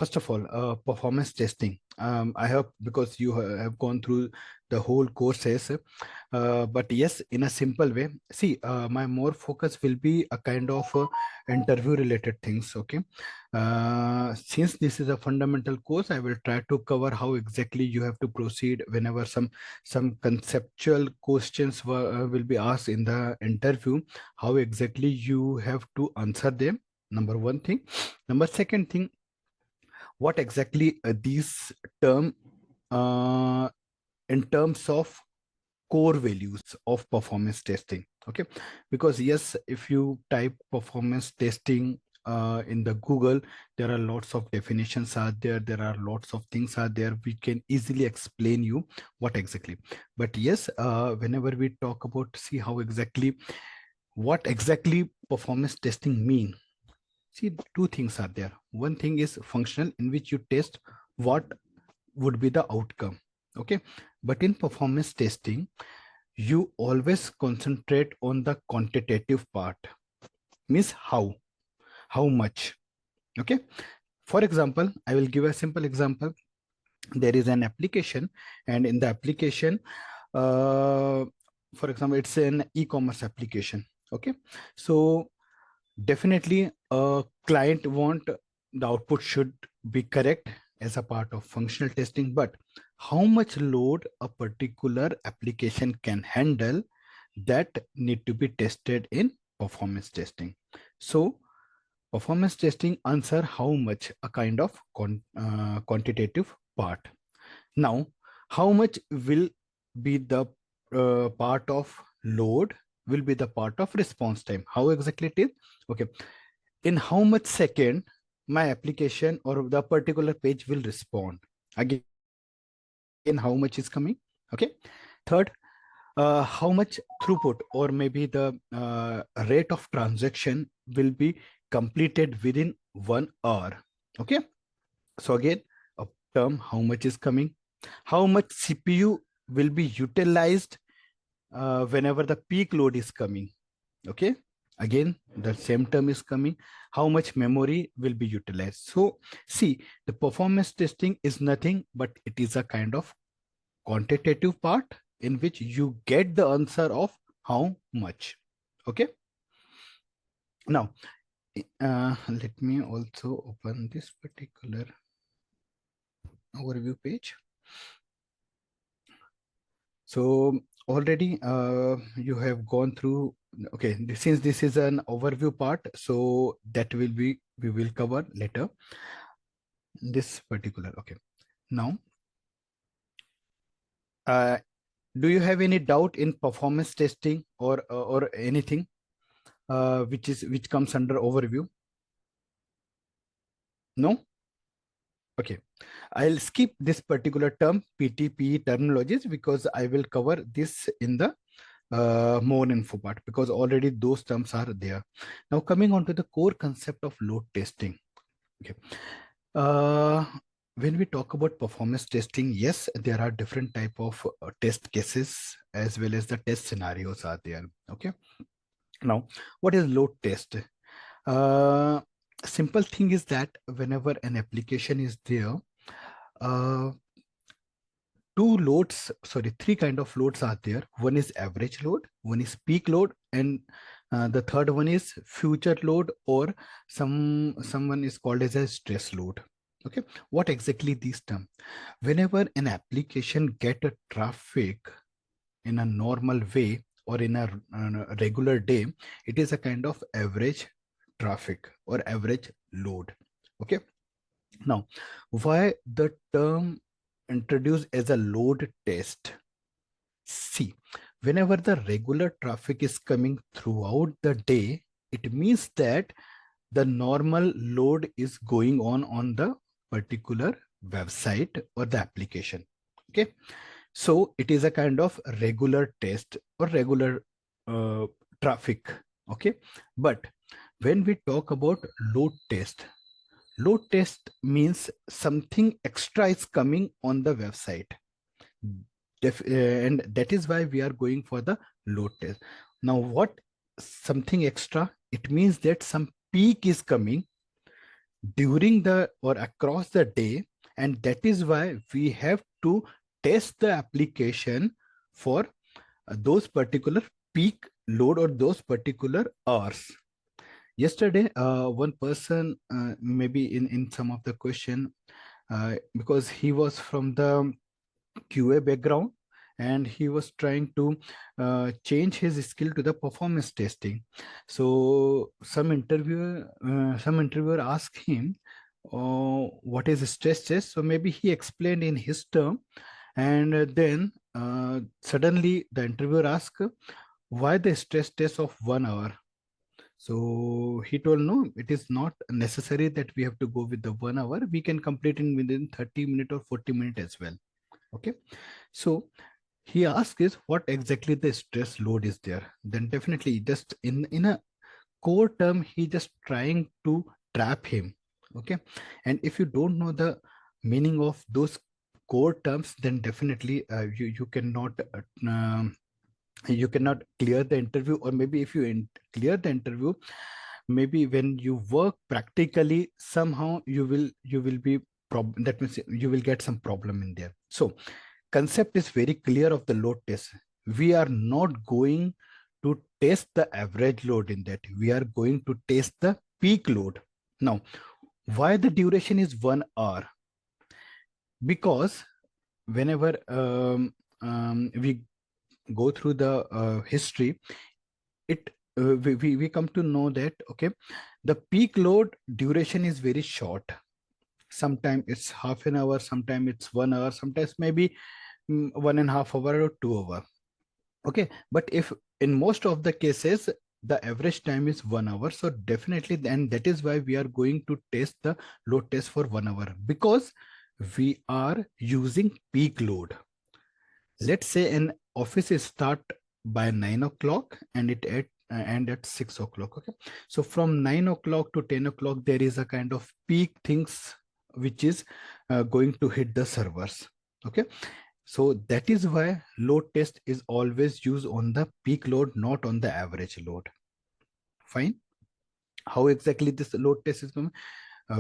First of all, performance testing. I hope because you have gone through the whole courses, but yes, in a simple way. See, my more focus will be a kind of interview related things. Okay, since this is a fundamental course, I will try to cover how exactly you have to proceed whenever some conceptual questions will be asked in the interview. How exactly you have to answer them. Number one thing. Number second thing, what exactly these term uh, in terms of core values of performance testing. Okay, because yes, if you type performance testing in the Google, there are lots of definitions are there are lots of things are there, we can easily explain you what exactly. But yes, whenever we talk about, see how exactly what exactly performance testing mean. See, two things are there. One thing is functional, in which you test what would be the outcome. Okay. But in performance testing, you always concentrate on the quantitative part. Means how much. Okay. For example, I will give a simple example. There is an application, and in the application, uh, for example, it's an e-commerce application. Okay. So definitely, a client want the output should be correct as a part of functional testing, but how much load a particular application can handle, that need to be tested in performance testing. So performance testing answer how much, a kind of quantitative part. Now, how much will be the part of load, will be the part of response time. How exactly it is? Okay. In how much second my application or the particular page will respond. Again, how much is coming? Okay. Third, how much throughput or maybe the rate of transaction will be completed within 1 hour. Okay. So again, a term, how much is coming, how much CPU will be utilized whenever the peak load is coming. Okay. Again, the same term is coming, how much memory will be utilized. So see, the performance testing is nothing but it is a kind of quantitative part in which you get the answer of how much. Okay. Now, let me also open this particular overview page. So already you have gone through. Okay, since this is an overview part, so that will be, we will cover later this particular. Okay. Now, uh, do you have any doubt in performance testing or anything which comes under overview? No. Okay, I'll skip this particular term PTPE terminologies because I will cover this in the more info part, because already those terms are there. Now coming on to the core concept of load testing. Okay. Uh, when we talk about performance testing, yes, there are different type of test cases as well as the test scenarios are there. Okay. Now, what is load test? Uh, Simple thing is that whenever an application is there, uh, three kind of loads are there. One is average load, one is peak load, and the third one is future load, or someone is called as a stress load. Okay, what exactly these terms? Whenever an application get a traffic in a normal way or in a regular day, it is a kind of average traffic or average load. Okay. Now, why the term introduced as a load test? See, whenever the regular traffic is coming throughout the day, it means that the normal load is going on the particular website or the application. Okay. So it is a kind of regular test or regular uh, traffic. Okay. But when we talk about load test means something extra is coming on the website. And that is why we are going for the load test. Now, what something extra? It means that some peak is coming during the or across the day, and that is why we have to test the application for those particular peak load or those particular hours. Yesterday, one person, maybe in some of the question, because he was from the QA background, and he was trying to change his skill to the performance testing. So some interviewer asked him, what is stress test? So maybe he explained in his term, and then suddenly the interviewer asked, why the stress test of 1 hour? So he told, no, it is not necessary that we have to go with the 1 hour. We can complete it within 30 minutes or 40 minutes as well. Okay. So he asked is what exactly the stress load is there. Then definitely just in a core term, he just trying to trap him. Okay. And if you don't know the meaning of those core terms, then definitely you cannot you cannot clear the interview. Or maybe if you clear the interview, maybe when you work practically, somehow you will be that means you will get some problem in there. So concept is very clear of the load test. We are not going to test the average load in that. We are going to test the peak load. Now, why the duration is 1 hour? Because whenever we go through the history, it we come to know that, okay, the peak load duration is very short. Sometimes it's half an hour, sometimes it's 1 hour, sometimes maybe 1.5 hour or 2 hour. Okay, but if in most of the cases the average time is 1 hour, so definitely then that is why we are going to test the load test for 1 hour, because we are using peak load. Let's say an office is start by 9 o'clock and it end at 6 o'clock. Okay, so from 9 o'clock to 10 o'clock there is a kind of peak things which is going to hit the servers. Okay, so that is why load test is always used on the peak load, not on the average load. Fine. How exactly this load test is going?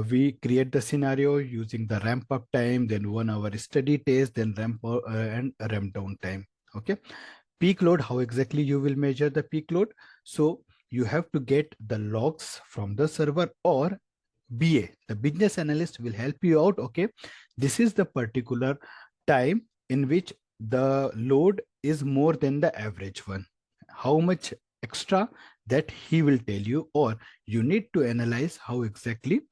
We create the scenario using the ramp up time, then 1 hour steady test, then and ramp down time. Okay. Peak load, how exactly you will measure the peak load? So you have to get the logs from the server, or BA, the business analyst, will help you out. Okay, this is the particular time in which the load is more than the average one. How much extra, that he will tell you, or you need to analyze how exactly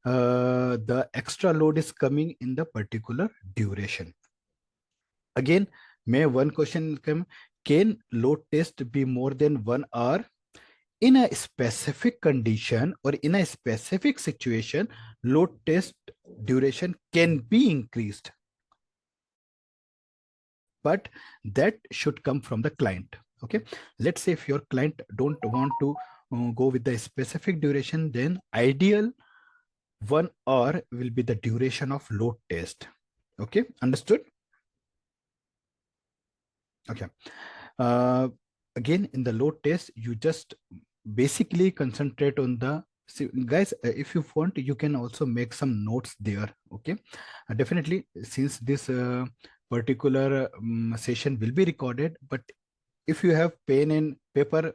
the extra load is coming in the particular duration. Again, may one question will come: can load test be more than 1 hour? In a specific condition or in a specific situation, load test duration can be increased, but that should come from the client. Okay, let's say if your client don't want to go with the specific duration, then ideal 1 hour will be the duration of load test. Okay, understood? Okay. uh, Again, in the load test, you just basically concentrate on the, see, guys, if you want, you can also make some notes there. Okay, definitely, since this particular session will be recorded, but if you have pen and paper,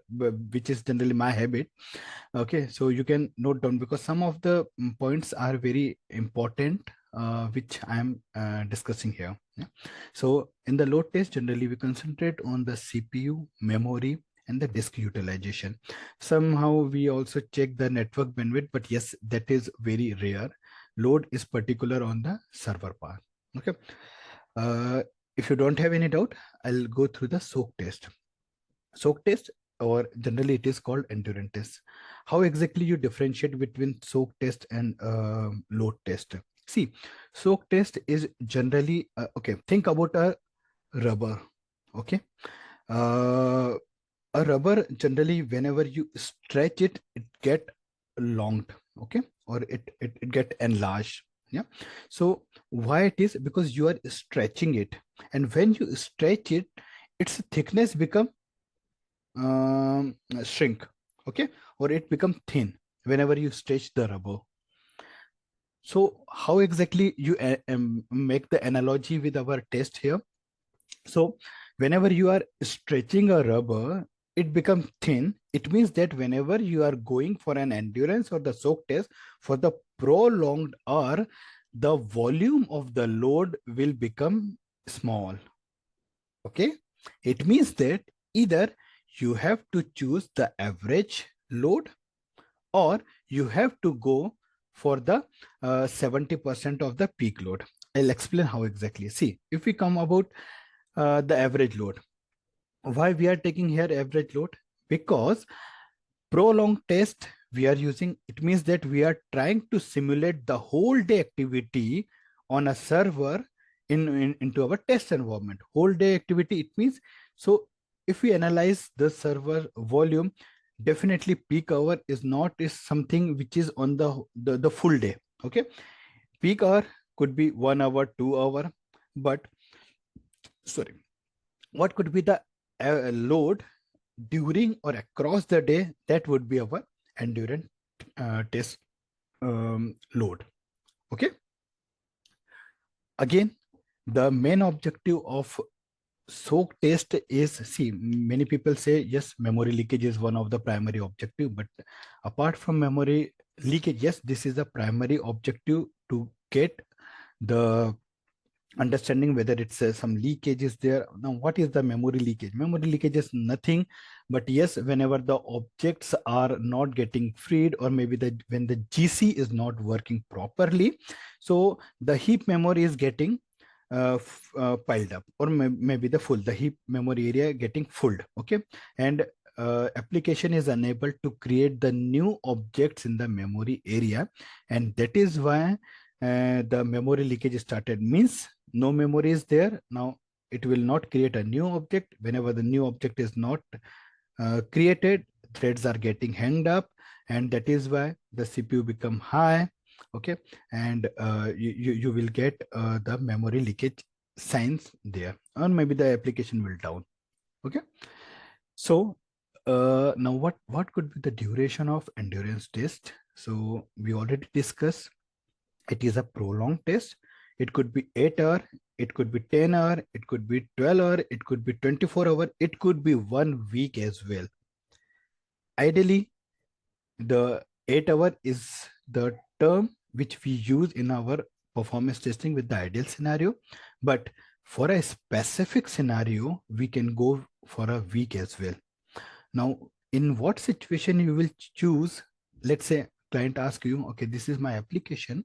which is generally my habit, okay, so you can note down, because some of the points are very important, which I am discussing here. Yeah. So in the load test, generally we concentrate on the CPU, memory, and the disk utilization. Somehow we also check the network bandwidth, but yes, that is very rare. Load is particular on the server part. Okay. Uh, if you don't have any doubt, I'll go through the soak test. Soak test, or generally it is called endurance test. How exactly you differentiate between soak test and load test? See, soak test is generally okay, think about a rubber. Okay, uh, a rubber, generally whenever you stretch it, it get longed. Okay, or it get enlarged. Yeah, so why it is? Because you are stretching it, and when you stretch it, its thickness become shrink. Okay, or it become thin whenever you stretch the rubber. So how exactly you make the analogy with our test here? So whenever you are stretching a rubber, it becomes thin. It means that whenever you are going for an endurance or the soak test for the prolonged hour, the volume of the load will become small. Okay. It means that either you have to choose the average load, or you have to go for the 70% of the peak load. I'll explain how exactly. See, if we come about the average load, why we are taking here average load? Because prolonged test we are using, it means that we are trying to simulate the whole day activity on a server into our test environment. Whole day activity, it means, so if we analyze the server volume, definitely peak hour is something which is on the full day. Okay, peak hour could be 1 hour, 2 hour, but sorry, what could be the load during or across the day? That would be our endurance test load. Okay, again, the main objective of soak test is, see, many people say yes, memory leakage is one of the primary objective, but apart from memory leakage, yes, this is the primary objective to get the understanding whether it's some leakage is there. Now, what is the memory leakage? Memory leakage is nothing but, yes, whenever the objects are not getting freed, or maybe when the GC is not working properly, so the heap memory is getting piled up, or maybe the heap memory area getting filled. Okay, and application is unable to create the new objects in the memory area, and that is why the memory leakage started. Means no memory is there. Now it will not create a new object. Whenever the new object is not created, threads are getting hanged up, and that is why the CPU become high. Okay, and you will get the memory leakage signs there, or maybe the application will down. Okay, so now what could be the duration of endurance test? So we already discussed, it is a prolonged test. It could be 8 hour, it could be 10 hour, it could be 12 hour, it could be 24 hour, it could be 1 week as well. Ideally, the 8 hour is the term which we use in our performance testing with the ideal scenario. But for a specific scenario, we can go for a week as well. Now, in what situation you will choose? Let's say client asks you, okay, this is my application,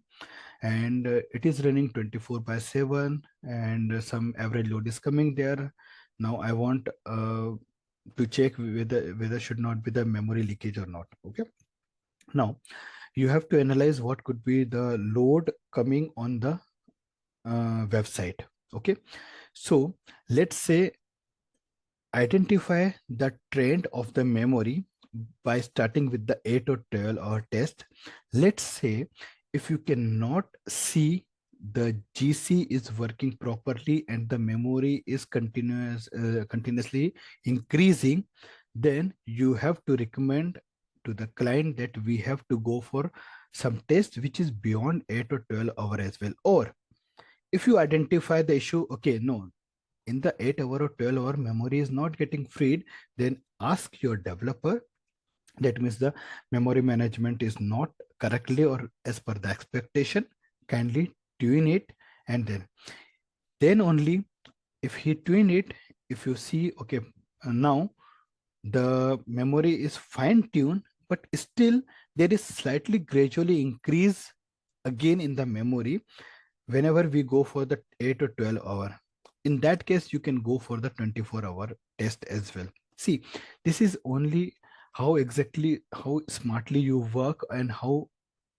and it is running 24/7, and some average load is coming there. Now I want to check whether should not be the memory leakage or not. Okay, now you have to analyze what could be the load coming on the website. Okay, so let's say identify the trend of the memory by starting with the 8 or 12 hour test. Let's say if you cannot see the GC is working properly and the memory is continuously increasing, then you have to recommend to the client that we have to go for some test which is beyond 8 or 12 hour as well. Or if you identify the issue, okay, no, in the 8 hour or 12 hour memory is not getting freed, then ask your developer, that means the memory management is not correctly or as per the expectation, kindly tune it. And then only, if he tune it, if you see, okay, now the memory is fine tuned, but still there is slightly gradually increase again in the memory whenever we go for the 8 or 12 hour. In that case, you can go for the 24-hour test as well. See, this is only how smartly you work and how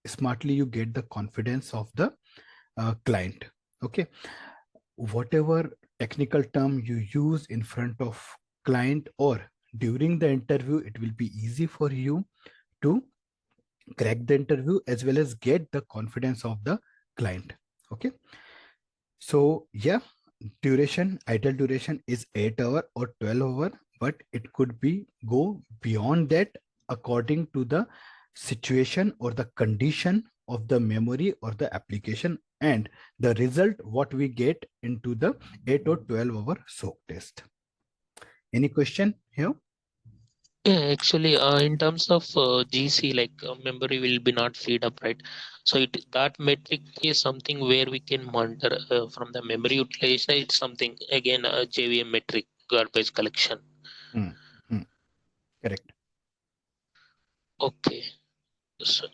smartly you get the confidence of the client. Okay, whatever technical term you use in front of client or during the interview, it will be easy for you to crack the interview as well as get the confidence of the client. Okay, so yeah, duration, ideal duration is 8 hour or 12 hour, but it could be go beyond that according to the situation or the condition of the memory or the application, and the result what we get into the 8 or 12 hour soak test. Any question here? Yeah, actually, in terms of GC, like memory will be not freed up, right? So that metric is something where we can monitor from the memory utilization. It's something again JVM metric, garbage collection. Hmm. Hmm. Correct. Okay, so,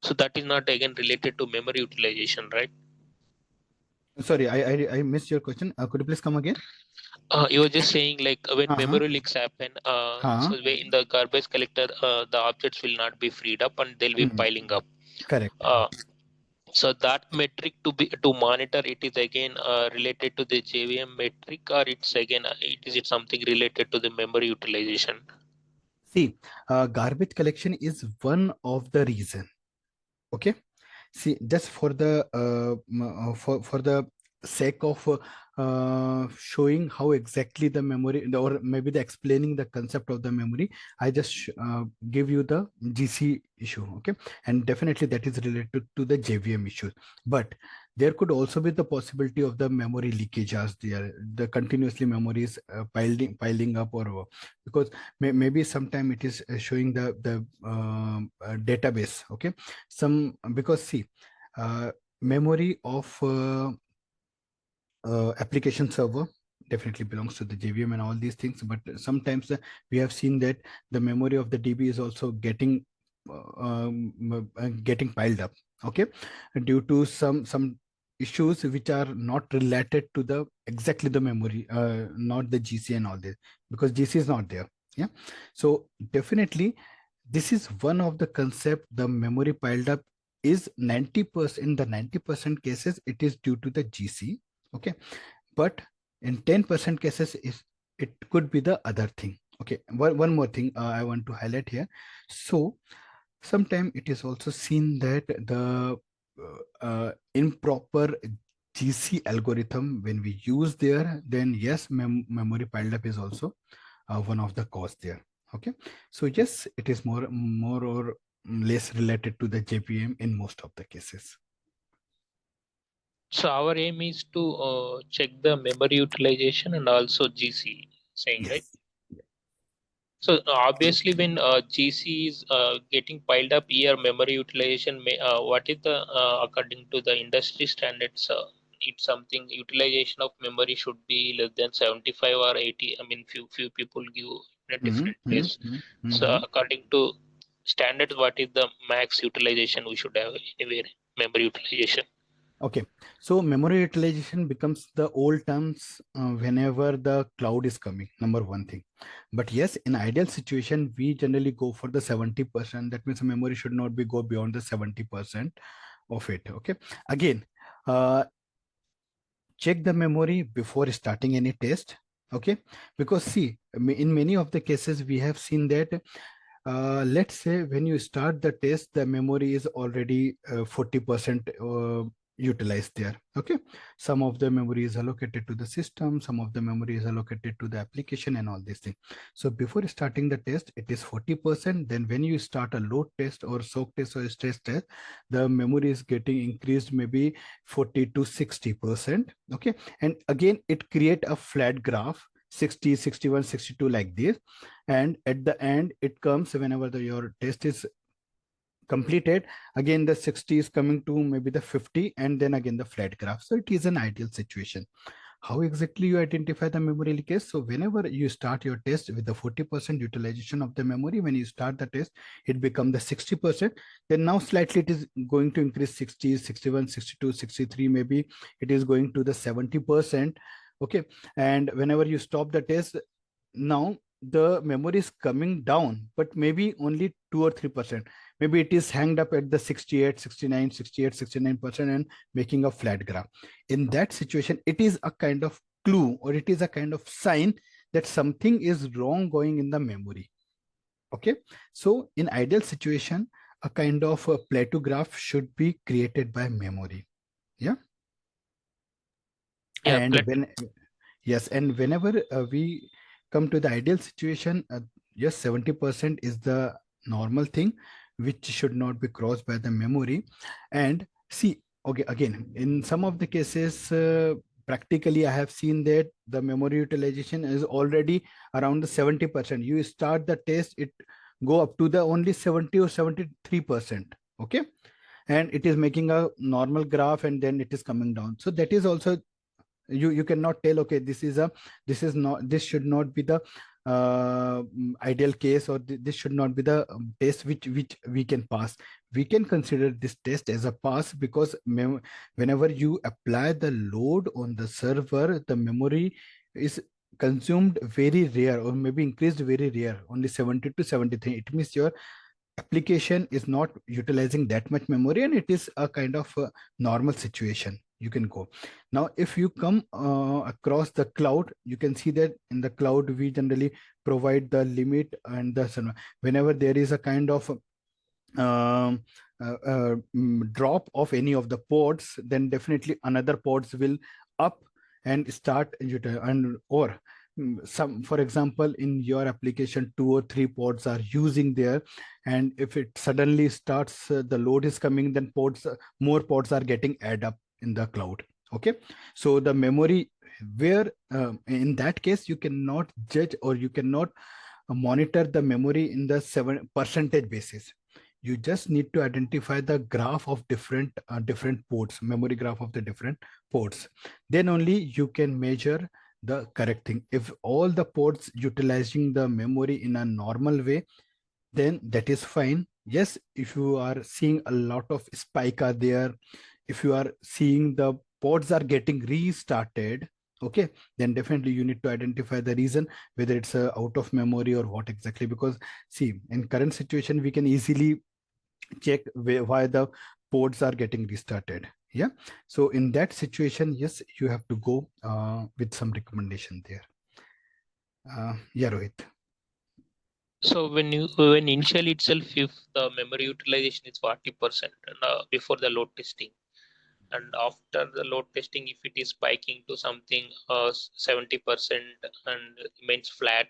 so that is not again related to memory utilization, right? Sorry, I missed your question. Could you please come again? You were just saying like when Uh-huh. memory leaks happen, Huh. so in the garbage collector, the objects will not be freed up and they'll be Hmm. piling up. Correct. Uh, So that metric to monitor it is again related to the JVM metric, or it's again it something related to the memory utilization? See, garbage collection is one of the reason. Okay. See, just for the for the sake of showing how exactly the memory, or maybe the explaining the concept of the memory, I just give you the GC issue. Okay, and definitely that is related to the JVM issue. But there could also be the possibility of the memory leakage as there, the continuously memories piling up, or because maybe sometime it is showing the database. Okay, some, because see, memory of application server definitely belongs to the JVM and all these things, but sometimes we have seen that the memory of the DB is also getting piled up. Okay, due to some issues which are not related to the exactly the memory, not the GC and all this, because GC is not there. Yeah, so definitely this is one of the concept. The memory piled up is 90%, in the 90% cases it is due to the GC. Okay, but in 10% cases is, it could be the other thing. Okay, one more thing I want to highlight here. So sometimes it is also seen that the improper GC algorithm when we use there, then yes, memory piled up is also one of the cause there. Okay, so yes, it is more or less related to the JPM in most of the cases. So our aim is to check the memory utilization and also GC, saying right. Yes. So obviously, when GC is getting piled up here, memory utilization, what is the according to the industry standards? It's something utilization of memory should be less than 75 or 80. I mean, few people give in a Hmm. different Hmm. place. Hmm. So Hmm. according to standards, what is the max utilization we should have anywhere memory utilization? Okay, so memory utilization becomes the old terms whenever the cloud is coming, number one thing. But yes, in ideal situation, we generally go for the 70%. That means the memory should not be go beyond the 70% of it. Okay, again, uh, check the memory before starting any test. Okay, because see, in many of the cases we have seen that let's say when you start the test, the memory is already 40% utilized there. Okay, some of the memory is allocated to the system, some of the memory is allocated to the application and all these things. So before starting the test it is 40%. Then when you start a load test or soak test or stress test, the memory is getting increased maybe 40 to 60%. Okay, and again it create a flat graph, 60, 61, 62 like this, and at the end it comes whenever your test is completed, again the 60 is coming to maybe the 50, and then again the flat graph. So it is an ideal situation. How exactly you identify the memory leakage? So whenever you start your test with the 40% utilization of the memory, when you start the test it become the 60%. Then now slightly it is going to increase 60, 61, 62, 63, maybe it is going to the 70%. Okay, and whenever you stop the test, now the memory is coming down, but maybe only 2 or 3%. Maybe it is hanged up at the 68, 69, 68, 69%, and making a flat graph. In that situation it is a kind of clue, or it is a kind of sign that something is wrong going in the memory. Okay, so in ideal situation a kind of a plateau graph should be created by memory. Yeah, Yeah, and when, yes, and whenever we come to the ideal situation, yes, 70% is the normal thing. which should not be crossed by the memory. And see, okay, again, in some of the cases, practically I have seen that the memory utilization is already around the 70%. You start the test, it go up to the only 70 or 73%. Okay, and it is making a normal graph and then it is coming down. So that is also, you cannot tell, okay, this is not, this should not be the ideal case, or this should not be the test which we can pass. We can consider this test as a pass, because whenever you apply the load on the server, the memory is consumed very rare, or maybe increased very rare, only 70 to 73. It means your application is not utilizing that much memory, and it is a kind of a normal situation. You can go. Now if you come across the cloud, you can see that in the cloud we generally provide the limit and the, whenever there is a kind of um, drop of any of the pods, then definitely another pods will up and start and or some, for example, in your application 2 or 3 pods are using there, and if it suddenly starts, the load is coming, then pods, more pods are getting add up in the cloud. Okay, so the memory, where in that case you cannot judge, or you cannot monitor the memory in the 7% basis. You just need to identify the graph of different ports, memory graph of the different ports. Then only you can measure the correct thing. If all the ports utilizing the memory in a normal way, then that is fine. Yes, if you are seeing a lot of spike are there, if you are seeing the pods are getting restarted, okay, then definitely you need to identify the reason, whether it's out of memory or what exactly. Because see, in current situation we can easily check why the pods are getting restarted. Yeah, so in that situation, yes, you have to go with some recommendation there. Yeah, Rohit. So when initially itself, if the memory utilization is 40% and, before the load testing, and after the load testing, if it is spiking to something 70% and remains flat,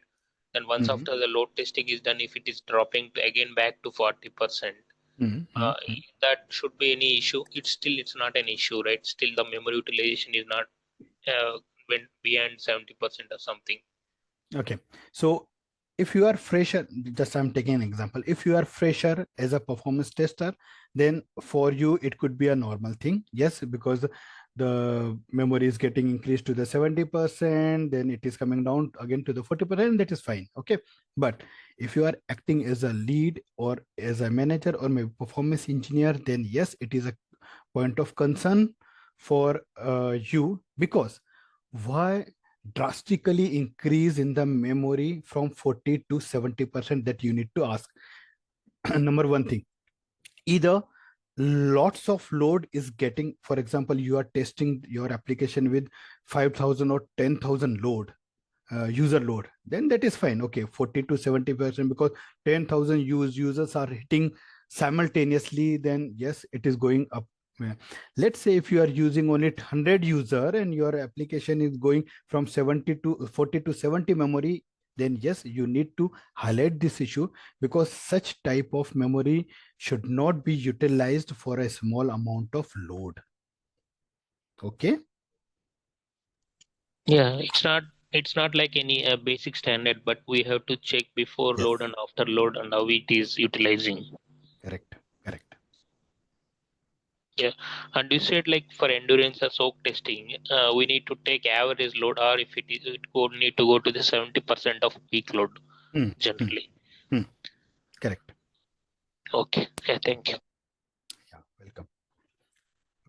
then once Mhm. after the load testing is done, if it is dropping to again back to 40%, Mhm. Mhm. that should be any issue. It's not an issue, right? Still the memory utilization is not went beyond 70% or something. Okay, so if you are fresher, just I'm taking an example. If you are fresher as a performance tester, then for you it could be a normal thing. Yes, because the memory is getting increased to the 70%, then it is coming down again to the 40%. That is fine. Okay, but if you are acting as a lead or as a manager or maybe performance engineer, then yes, it is a point of concern for you, because why drastically increase in the memory from 40 to 70%, that you need to ask. Number one thing, either lots of load is getting, for example, you are testing your application with 5,000 or 10,000 load, user load, then that is fine. Okay, 40 to 70%, because 10,000 users are hitting simultaneously, then yes, it is going up. Yeah. Let's say if you are using only 100 user and your application is going from 70 to 40 to 70 memory, then yes, you need to highlight this issue, because such type of memory should not be utilized for a small amount of load. Okay. Yeah, it's not like any basic standard, but we have to check before Yes. load and after load and how it is utilizing. Correct. Correct. Yeah, and you said like for endurance or soak testing, we need to take average load, or if it would need to go to the 70% of peak load Hmm. Hmm. generally. Hmm. Correct. Okay, yeah, thank you. Yeah, welcome.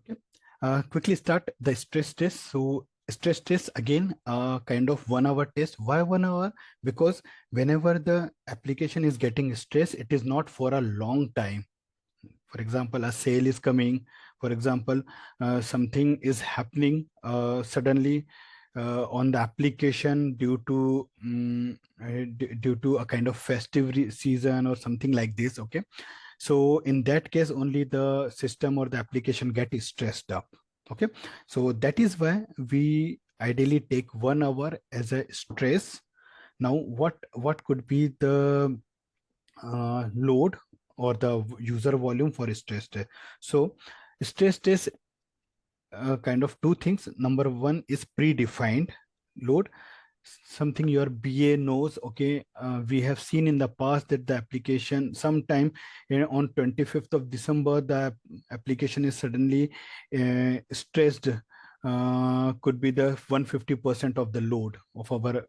Okay. Quickly start the stress test. So stress test again, kind of 1 hour test. Why 1 hour? Because whenever the application is getting stress, it is not for a long time. For example, a sale is coming. For example, something is happening suddenly on the application due to due to a kind of festive season or something like this. Okay, so in that case only the system or the application get stressed up. Okay, so that is why we ideally take 1 hour as a stress. Now what could be the load or the user volume for stress test. So stress test, kind of two things. Number one is predefined load, something your BA knows. Okay, we have seen in the past that the application sometime, on 25th of December, the application is suddenly stressed. Could be the 150% of the load of our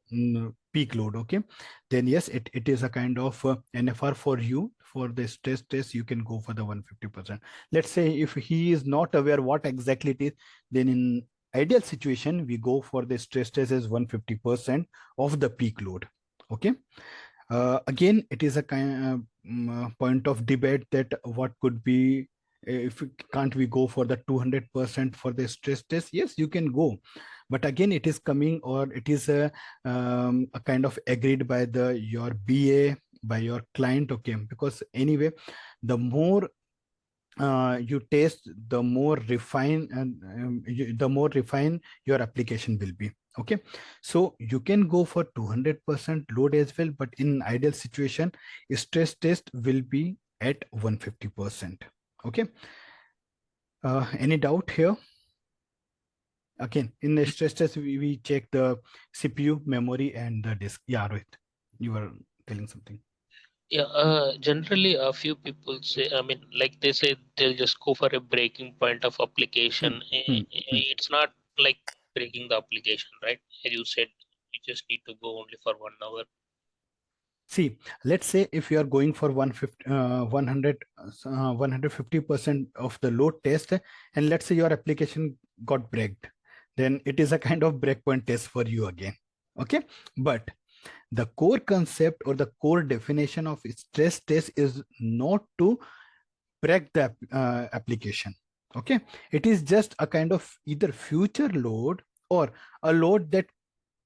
peak load. Okay, then yes, it is a kind of NFR for you. For the stress test, you can go for the 150%. Let's say if he is not aware what exactly it is, then in ideal situation we go for the stress test as 150% of the peak load. Okay, again it is a point of debate that what could be, if can't we go for the 200% for the stress test? Yes, you can go, but again it is coming, or it is a kind of agreed by the your BA, by your client. Okay, because anyway, the more you taste, the more refine, and the more refine your application will be. Okay, so you can go for 200% load as well, but in ideal situation stress test will be at 150%. Okay, any doubt here? Again, in the stress test we check the CPU, memory, and the disk. Yeah, Rohit, you were telling something. Yeah, generally a few people say, I mean, like they say they'll just go for a breaking point of Hmm, application. hmm. It's not like breaking the application, right? As you said, you just need to go only for 1 hour. See, let's say if you are going for 150, 100, 150% of the load test, and let's say your application got breaked, then it is a kind of breakpoint test for you again. Okay, but the core concept or the core definition of stress test is not to break the application. Okay, it is just a kind of either future load or a load that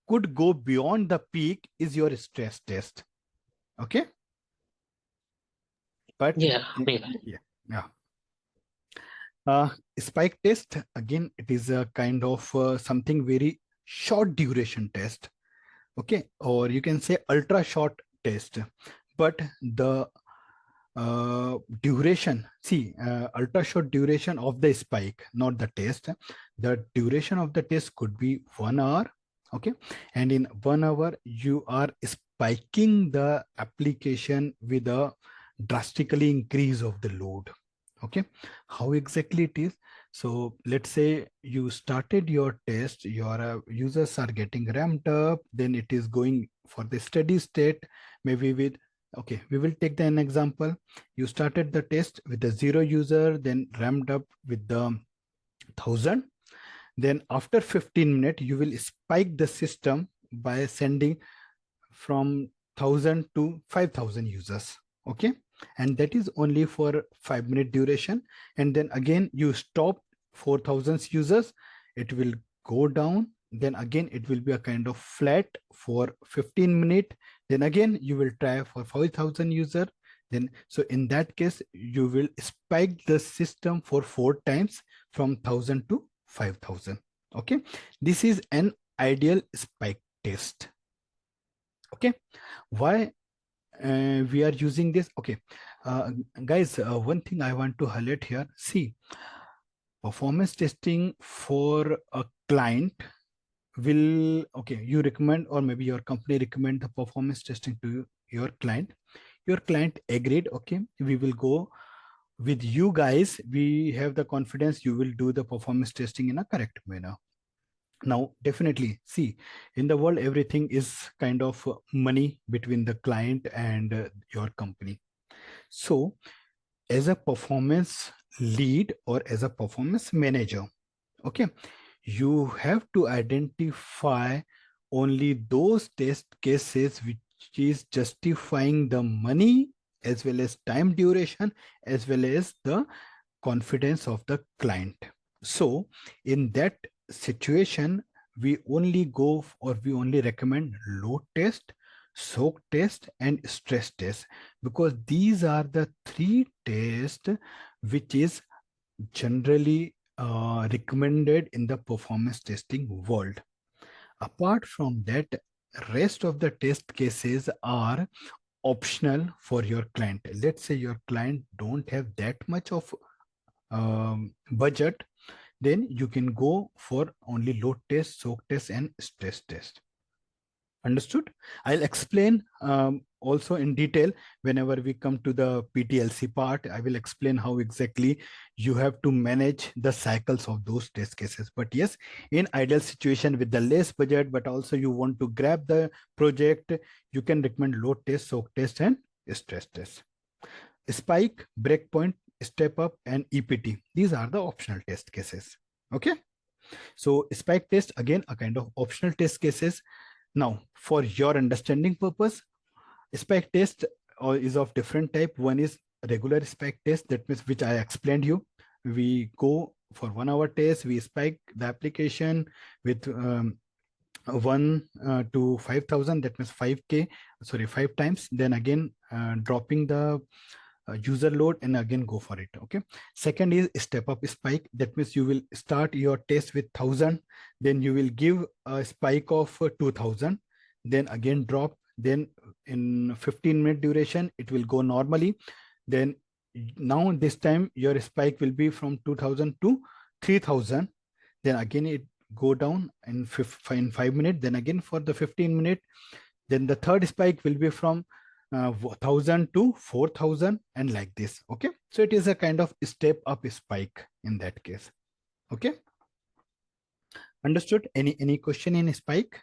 could go beyond the peak is your stress test. Okay, but Yeah, yeah. yeah, yeah. uh, Spike test, again it is a kind of something very short duration test. Okay, or you can say ultra short test, but the duration, see, ultra short duration of the spike, not the test. The duration of the test could be 1 hour. Okay, and in 1 hour you are spiking the application with a drastically increase of the load. Okay, how exactly it is? So let's say you started your test, your users are getting ramped up, then it is going for the steady state, maybe with, okay, we will take an example. You started the test with a 0 user, then ramped up with the 1,000. Then after 15 minutes, you will spike the system by sending from 1,000 to 5,000 users. Okay, and that is only for 5 minute duration. And then again you stop 4,000 users, it will go down, then again it will be a kind of flat for 15 minutes, then again you will try for 5,000 user. Then so in that case you will spike the system for 4 times from 1,000 to 5,000. Okay, this is an ideal spike test. Okay, why we are using this? Okay, guys, one thing I want to highlight here. See, performance testing for a client will, okay, you recommend, or maybe your company recommend the performance testing to your client. Your client agreed, okay, we will go with you guys, we have the confidence you will do the performance testing in a correct manner. Now definitely, see, in the world everything is kind of money between the client and your company. So as a performance lead or as a performance manager, okay, you have to identify only those test cases which is justifying the money, as well as time duration, as well as the confidence of the client. So in that situation, we only go or we only recommend load test, soak test, and stress test, because these are the three tests which is generally recommended in the performance testing world. Apart from that, rest of the test cases are optional for your client. Let's say your client don't have that much of budget, then you can go for only load test, soak test, and stress test. Understood? I'll explain also in detail whenever we come to the PTLC part. I will explain how exactly you have to manage the cycles of those test cases. But yes, in ideal situation with the less budget, but also you want to grab the project, you can recommend load test, soak test, and stress test. Spike, breakpoint, step up, and EPT. These are the optional test cases. Okay. So spike test, again, a kind of optional test cases. Now, for your understanding purpose, spike test is of different type. One is regular spike test, that means which I explained you. We go for 1 hour test, we spike the application with 1 to 5,000, that means 5K, sorry, 5 times. Then again, dropping the user load and again go for it. Okay. Second is step up spike. That means you will start your test with 1,000, then you will give a spike of 2,000, then again drop, then in 15-minute duration it will go normally. Then now this time your spike will be from 2,000 to 3,000, then again it go down in 5 minutes, then again for the 15-minute, then the third spike will be from 1,000 to 4,000, and like this. Okay, so it is a kind of step up spike in that case. Okay, understood? Any question in spike?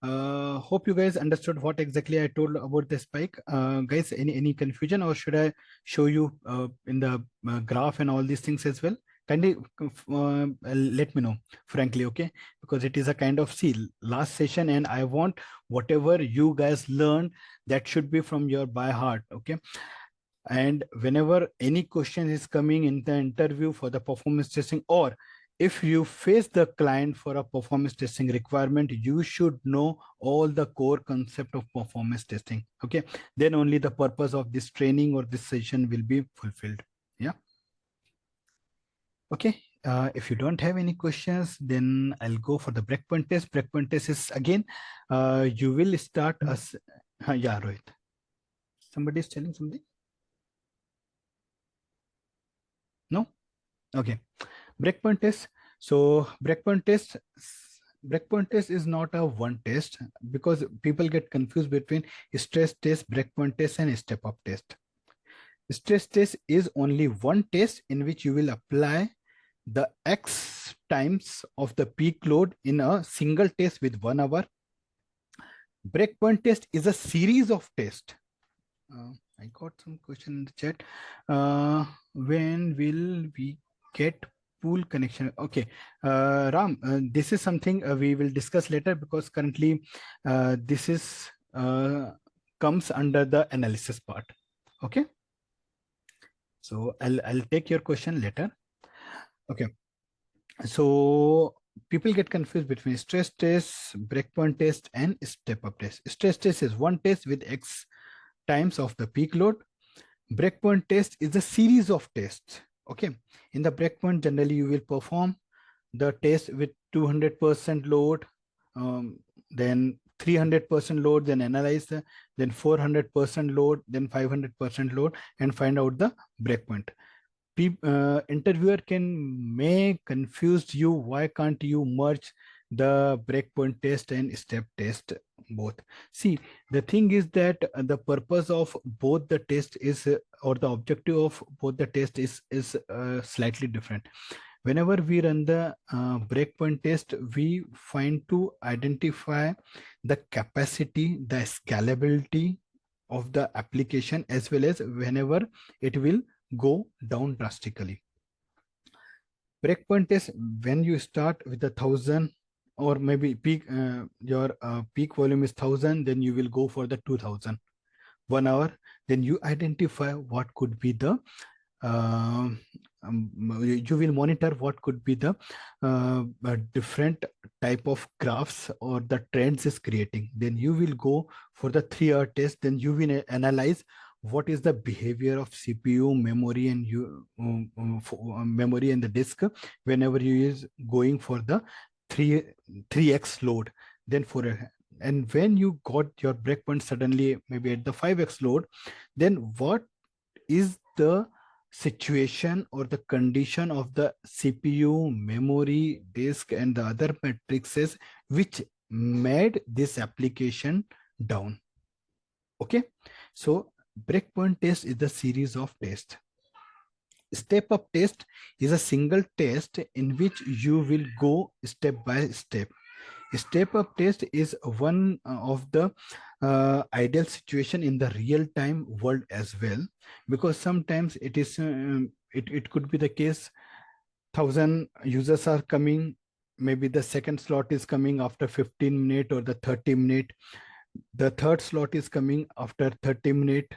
Hope you guys understood what exactly I told about the spike. Guys, any confusion, or should I show you in the graph and all these things as well? Kindly let me know, frankly, okay? Because it is a kind of, see, last session, and I want whatever you guys learn, that should be from your by heart, okay? And whenever any question is coming in the interview for the performance testing, or if you face the client for a performance testing requirement, you should know all the core concept of performance testing. Okay, then only the purpose of this training or this session will be fulfilled. Yeah. Okay. If you don't have any questions, then I'll go for the breakpoint test. Breakpoint test is again, you will start as, yeah, Rohit. Somebody is telling something? No? Okay. Breakpoint test. So breakpoint test is not a one test, because people get confused between stress test, breakpoint test, and step up test. Stress test is only one test in which you will apply the X times of the peak load in a single test with 1 hour. Breakpoint test is a series of tests. I got some question in the chat. When will we get pool connection? Okay, Ram, this is something we will discuss later, because currently this is comes under the analysis part. Okay, so I'll take your question later. Okay, so people get confused between stress test, breakpoint test, and step up test. Stress test is one test with X times of the peak load. Breakpoint test is a series of tests. Okay, in the breakpoint, generally you will perform the test with 200% load, then 300% load, then analyze the, then 400% load, then 500% load, and find out the breakpoint. Interviewer may confuse you, why can't you merge the breakpoint test and step test both? See, the thing is that the purpose of both the test is, or the objective of both the test is slightly different. Whenever we run the breakpoint test, we find to identify the capacity, the scalability of the application, as well as whenever it will go down drastically. Breakpoint test, when you start with 1,000, or maybe peak, your peak volume is 1,000, then you will go for the 2,000. 1 hour, then you identify what could be the you will monitor what could be the different type of graphs or the trends is creating. Then you will go for the 3-hour test. Then you will analyze what is the behavior of CPU, memory, and memory and the disk whenever you is going for the 3x load. then 4x. And when you got your breakpoint suddenly maybe at the 5x load, then what is the situation or the condition of the CPU, memory, disk, and the other matrices which made this application down. Okay, so breakpoint test is the series of tests. Step up test is a single test in which you will go step by step. Step up test is one of the ideal situation in the real time world as well, because sometimes it is it could be the case 1,000 users are coming, maybe the second slot is coming after 15 minute or the 30 minute, the third slot is coming after 30 minute,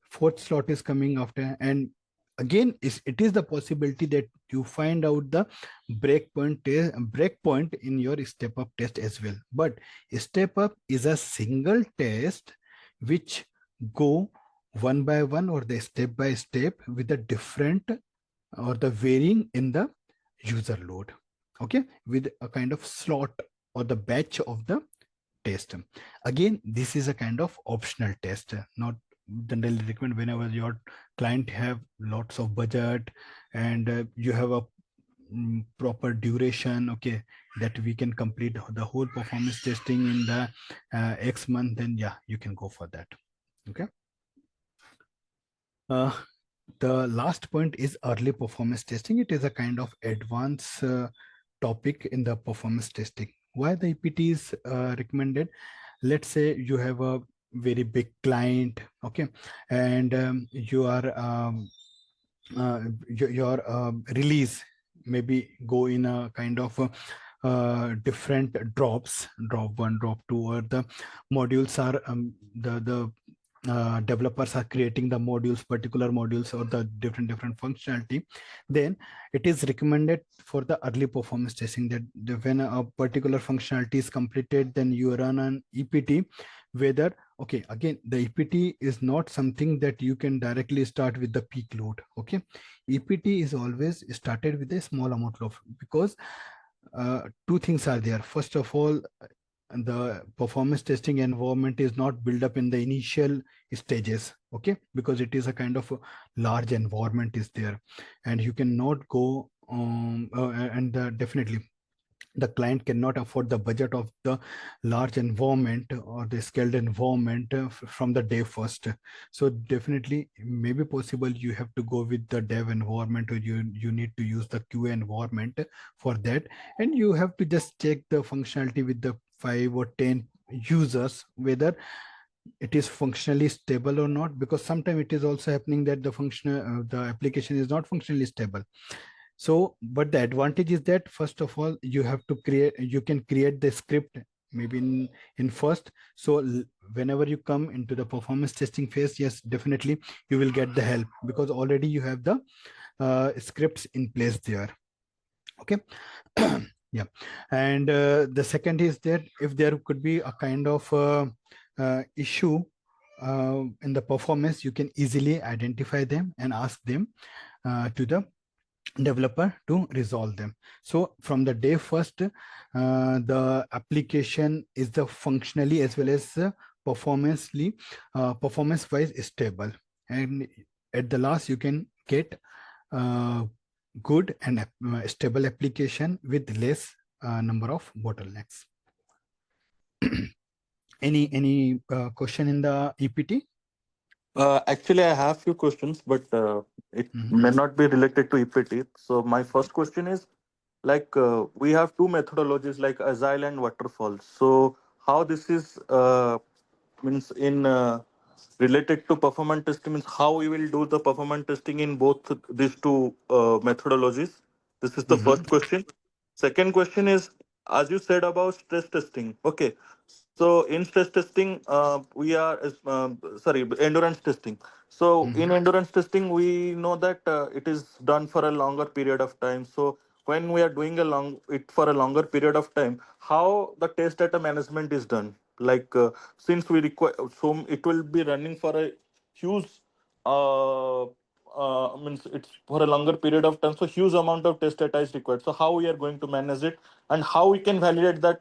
fourth slot is coming after, and again it is the possibility that you find out the breakpoint in your step up test as well. But step up is a single test which go one by one or the step by step with a different or the varying in the user load, okay, with a kind of slot or the batch of the test. Again, this is a kind of optional test, not generally recommend whenever your client have lots of budget and you have a proper duration, okay, that we can complete the whole performance testing in the X month, then yeah, you can go for that. Okay. Uh, the last point is early performance testing. It is a kind of advanced topic in the performance testing. Why the EPT is recommended? Let's say you have a very big client, okay, and you are your release maybe go in a kind of different drops, drop one, drop two, or the modules are the developers are creating the modules, particular modules or the different functionality, then it is recommended for the early performance testing that when a particular functionality is completed, then you run an EPT, whether, okay, again the EPT is not something that you can directly start with the peak load. Okay, EPT is always started with a small amount of, because two things are there. First of all, the performance testing environment is not built up in the initial stages, okay, because it is a kind of a large environment is there, and you cannot go and definitely the client cannot afford the budget of the large environment or the scaled environment from the day first. So definitely maybe possible you have to go with the dev environment, or you need to use the QA environment for that, and you have to just check the functionality with the 5 or 10 users whether it is functionally stable or not, because sometimes it is also happening that the function the application is not functionally stable. So but the advantage is that first of all you have to create, you can create the script maybe in first. So whenever you come into the performance testing phase, yes, definitely you will get the help because already you have the scripts in place there. Okay. Yeah. And the second is that if there could be a kind of issue in the performance, you can easily identify them and ask them to the developer to resolve them. So from the day first, the application is the functionally as well as performancely, performance wise stable, and at the last you can get uh, good and stable application with less number of bottlenecks. Any question in the EPT? Actually, I have few questions, but it Mhm. may not be related to EPT. So my first question is, like, we have two methodologies like Agile and Waterfall. So how this is means in related to performance testing, means how we will do the performance testing in both these two methodologies. This is the Mhm. first question. Second question is, as you said about stress testing. Okay, so in stress testing, we are sorry, endurance testing. So in Mhm. endurance testing, we know that it is done for a longer period of time. So when we are doing a long it for a longer period of time, how the test data management is done? Like since we require, so it will be running for a huge means it's for a longer period of time, so huge amount of test data is required. So how we are going to manage it, and how we can validate that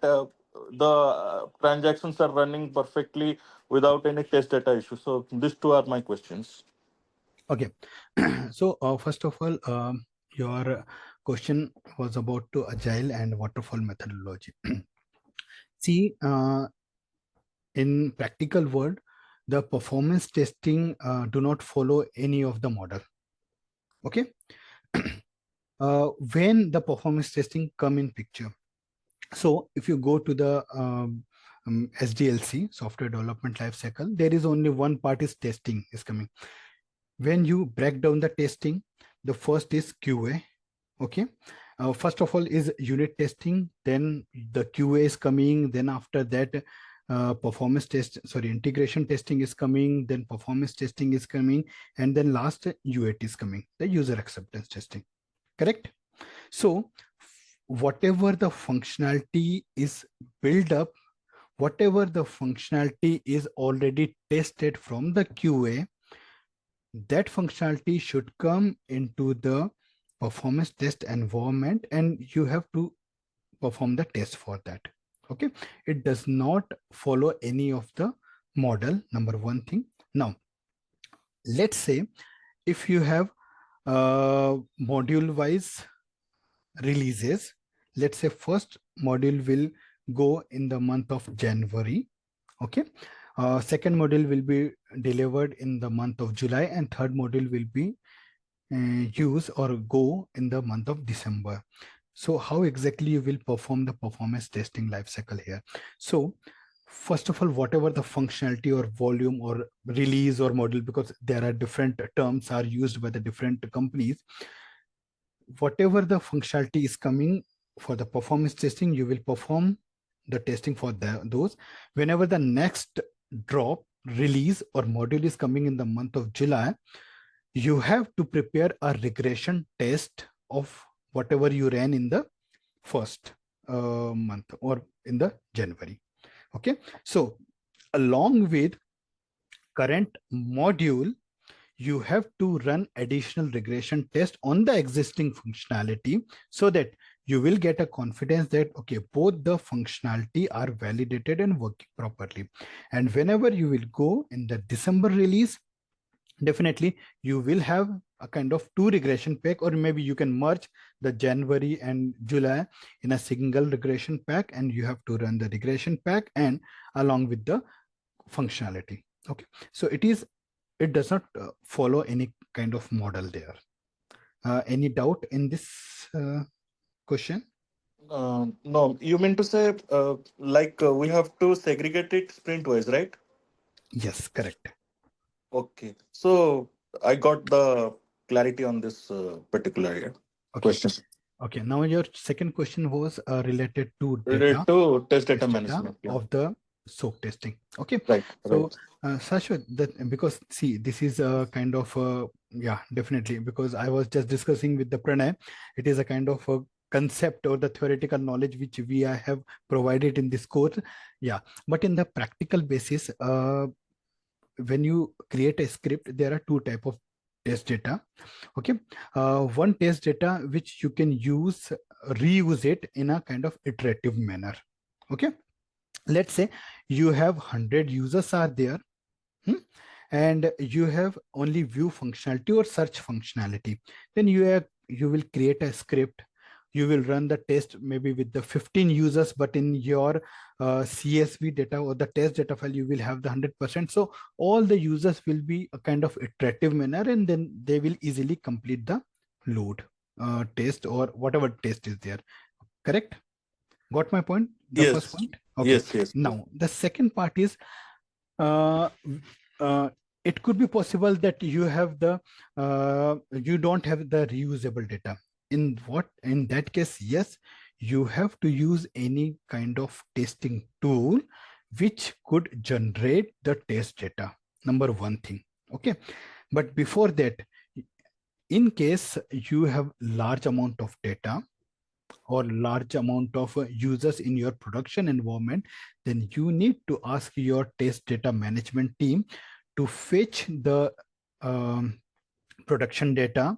the transactions are running perfectly without any test data issue. So these two are my questions. Okay. So first of all, your question was about to agile and waterfall methodology. See, in practical world, the performance testing do not follow any of the model. Okay. When the performance testing come in picture, so if you go to the SDLC, software development lifecycle, there is only one part is testing is coming. When you break down the testing, the first is QA. Okay. First of all is unit testing, then the QA is coming, then after that integration testing is coming, then performance testing is coming, and then last UAT is coming, the user acceptance testing. Correct? So whatever the functionality is built up, whatever the functionality is already tested from the QA, that functionality should come into the performance test environment, and you have to perform the test for that. Okay. It does not follow any of the model, number one thing. Now, let's say if you have module wise releases, let's say first module will go in the month of January. Okay. Second module will be delivered in the month of July, and third module will be use or go in the month of December. So how exactly you will perform the performance testing lifecycle here? So first of all, whatever the functionality or volume or release or module, because there are different terms are used by the different companies, whatever the functionality is coming for the performance testing, you will perform the testing for those. Whenever the next drop, release or module is coming in the month of July, you have to prepare a regression test of whatever you ran in the first month or in the January. Okay. So along with current module, you have to run additional regression test on the existing functionality, so that you will get a confidence that, okay, both the functionality are validated and working properly. And whenever you will go in the December release, definitely you will have a kind of two regression pack, or maybe you can merge the January and July in a single regression pack, and you have to run the regression pack and along with the functionality. Okay. So it does not follow any kind of model there. Any doubt in this question? No, you mean to say we have to segregate it sprint wise, right? Yes, correct. Okay. So I got the clarity on this particular Okay. question. Okay. Now your second question was related to Related data, to test data data management. Yeah. of the SOAP testing. Okay. Right. So Right. Sashwat, that because see, this is a kind of yeah, definitely, because I was just discussing with the Pranay, it is a kind of a concept or the theoretical knowledge which we have provided in this course. Yeah, but in the practical basis, when you create a script, there are two type of test data. Okay. One test data which you can use, reuse it in a kind of iterative manner. Okay. Let's say you have 100 users are there, and you have only view functionality or search functionality. Then you will create a script. You will run the test maybe with the 15 users, but in your CSV data or the test data file, you will have the 100%. So all the users will be a kind of iterative manner, and then they will easily complete the load test or whatever test is there. Correct? Got my point? The first Yes. point? Okay. Yes. Yes. Now, the second part is uh, uh, it could be possible that you have the you don't have the reusable data. In that case, yes, you have to use any kind of testing tool which could generate the test data. Number one thing. Okay. But before that, in case you have large amount of data or large amount of users in your production environment, then you need to ask your test data management team to fetch the production data,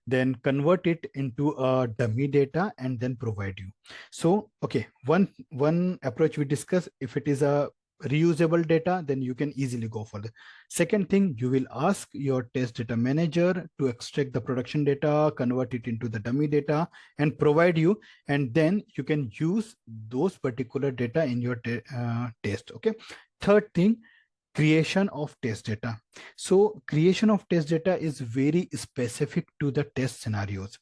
then convert it into a dummy data, and then provide you. So okay, one approach we discuss, if it is a reusable data, then you can easily go for the second thing. You will ask your test data manager to extract the production data, convert it into the dummy data, and provide you, and then you can use those particular data in your test. Okay. Third thing, creation of test data. So creation of test data is very specific to the test scenarios.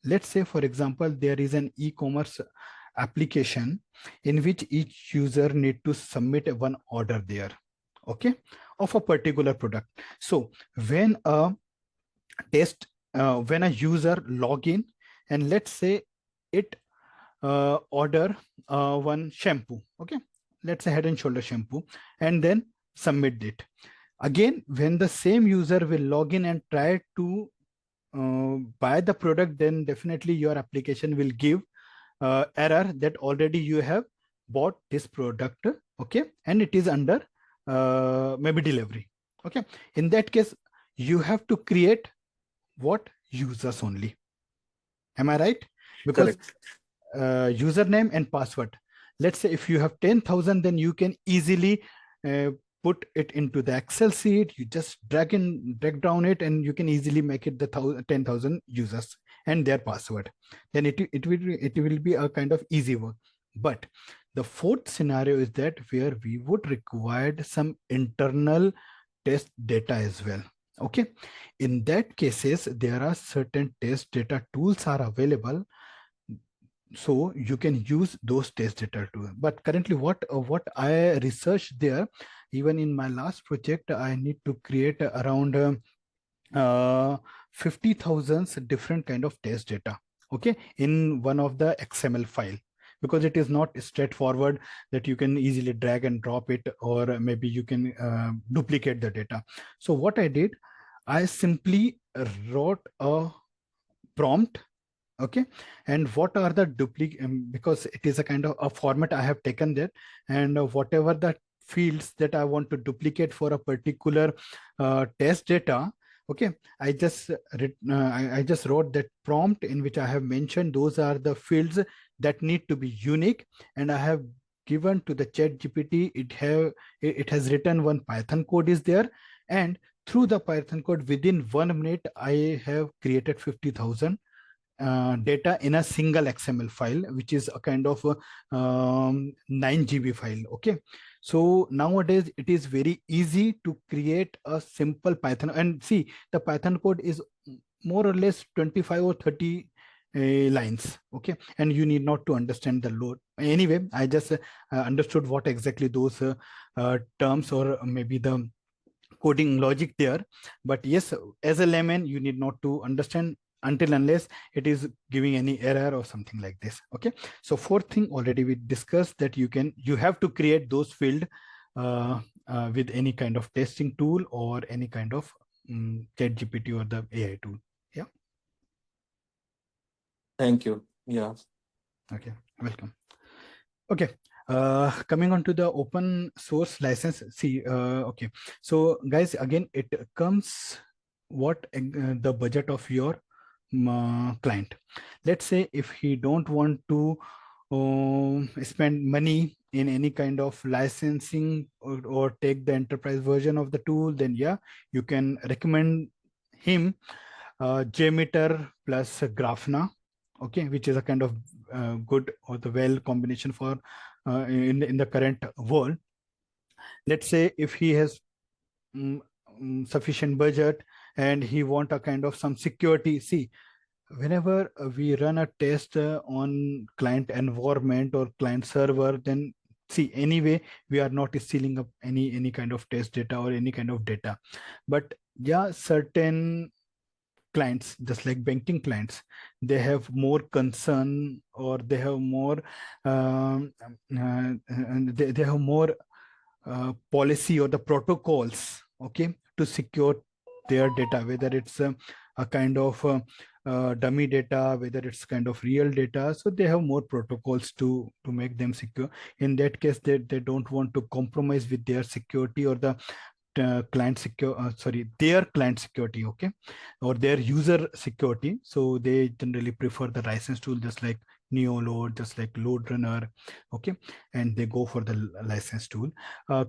Let's say, for example, there is an e-commerce application in which each user need to submit one order there, okay, of a particular product. So when a when a user log in, and let's say it order one shampoo, okay, let's say Head and Shoulder shampoo, and then submit it. Again, when the same user will log in and try to buy the product, then definitely your application will give error that already you have bought this product, okay, and it is under maybe delivery. Okay, in that case, you have to create what users only. Am I right? Because Correct. username and password. Let's say if you have 10,000, then you can easily put it into the Excel sheet. You just drag down it, and you can easily make it the 10,000 users and their password. Then it will be a kind of easy work. But the fourth scenario is that where we would require some internal test data as well. Okay, in that cases, there are certain test data tools are available, so you can use those test data too. But currently what I researched there, even in my last project, I need to create around 50,000 different kind of test data, okay, in one of the XML file, because it is not straightforward that you can easily drag and drop it, or maybe you can duplicate the data. So what I did, I simply wrote a prompt, okay, and what are the duplicate, because it is a kind of a format I have taken there, and whatever the fields that I want to duplicate for a particular test data, okay, I just wrote that prompt in which I have mentioned those are the fields that need to be unique, and I have given to the chat gpt, it has written one Python code is there, and through the Python code, within 1 minute I have created 50,000 data in a single XML file, which is a kind of 9 GB file. Okay. So nowadays it is very easy to create a simple Python, and see, the Python code is more or less 25 or 30 lines. Okay. And you need not to understand the load. Anyway, I just understood what exactly those terms, or maybe the coding logic there. But yes, as a layman, you need not to understand until unless it is giving any error or something like this. Okay. So fourth thing already we discussed, that you have to create those field with any kind of testing tool or any kind of chat GPT or the AI tool. Yeah. Thank you. Yeah. Okay. Welcome. Okay. Coming on to the open source license. See, okay. So guys, again, it comes what the budget of your client. Let's say if he don't want to spend money in any kind of licensing, or take the enterprise version of the tool, then yeah, you can recommend him JMeter plus Grafana, okay, which is a kind of good or the well combination for in the current world. Let's say if he has sufficient budget and he want a kind of some security. See, whenever we run a test on client environment or client server, then see, anyway, we are not stealing up any kind of test data or any kind of data. But yeah, certain clients, just like banking clients, they have more concern, or they have more they have more policy or the protocols, okay, to secure their data, whether it's a kind of dummy data, whether it's kind of real data. So they have more protocols to make them secure. In that case, they don't want to compromise with their security or the client secure sorry their client security, okay, or their user security. So they generally prefer the license tool, just like neoload, just like load runner, okay, and they go for the license tool.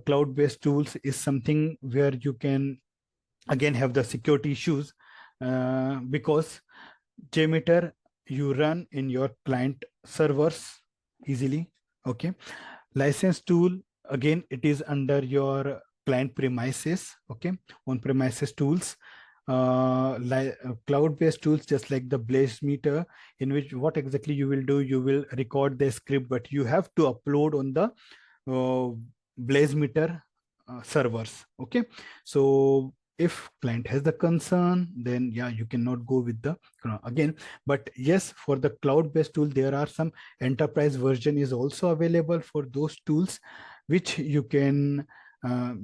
Cloud based tools is something where you can again have the security issues, because JMeter you run in your client servers easily, okay. License tool, again it is under your client premises, okay, on premises tools. Cloud based tools just like the blaze meter, in which what exactly you will do, you will record the script, but you have to upload on the blaze meter servers, okay. So if client has the concern, then yeah, you cannot go with the again. But yes, for the cloud based tool, there are some enterprise version is also available for those tools, which you can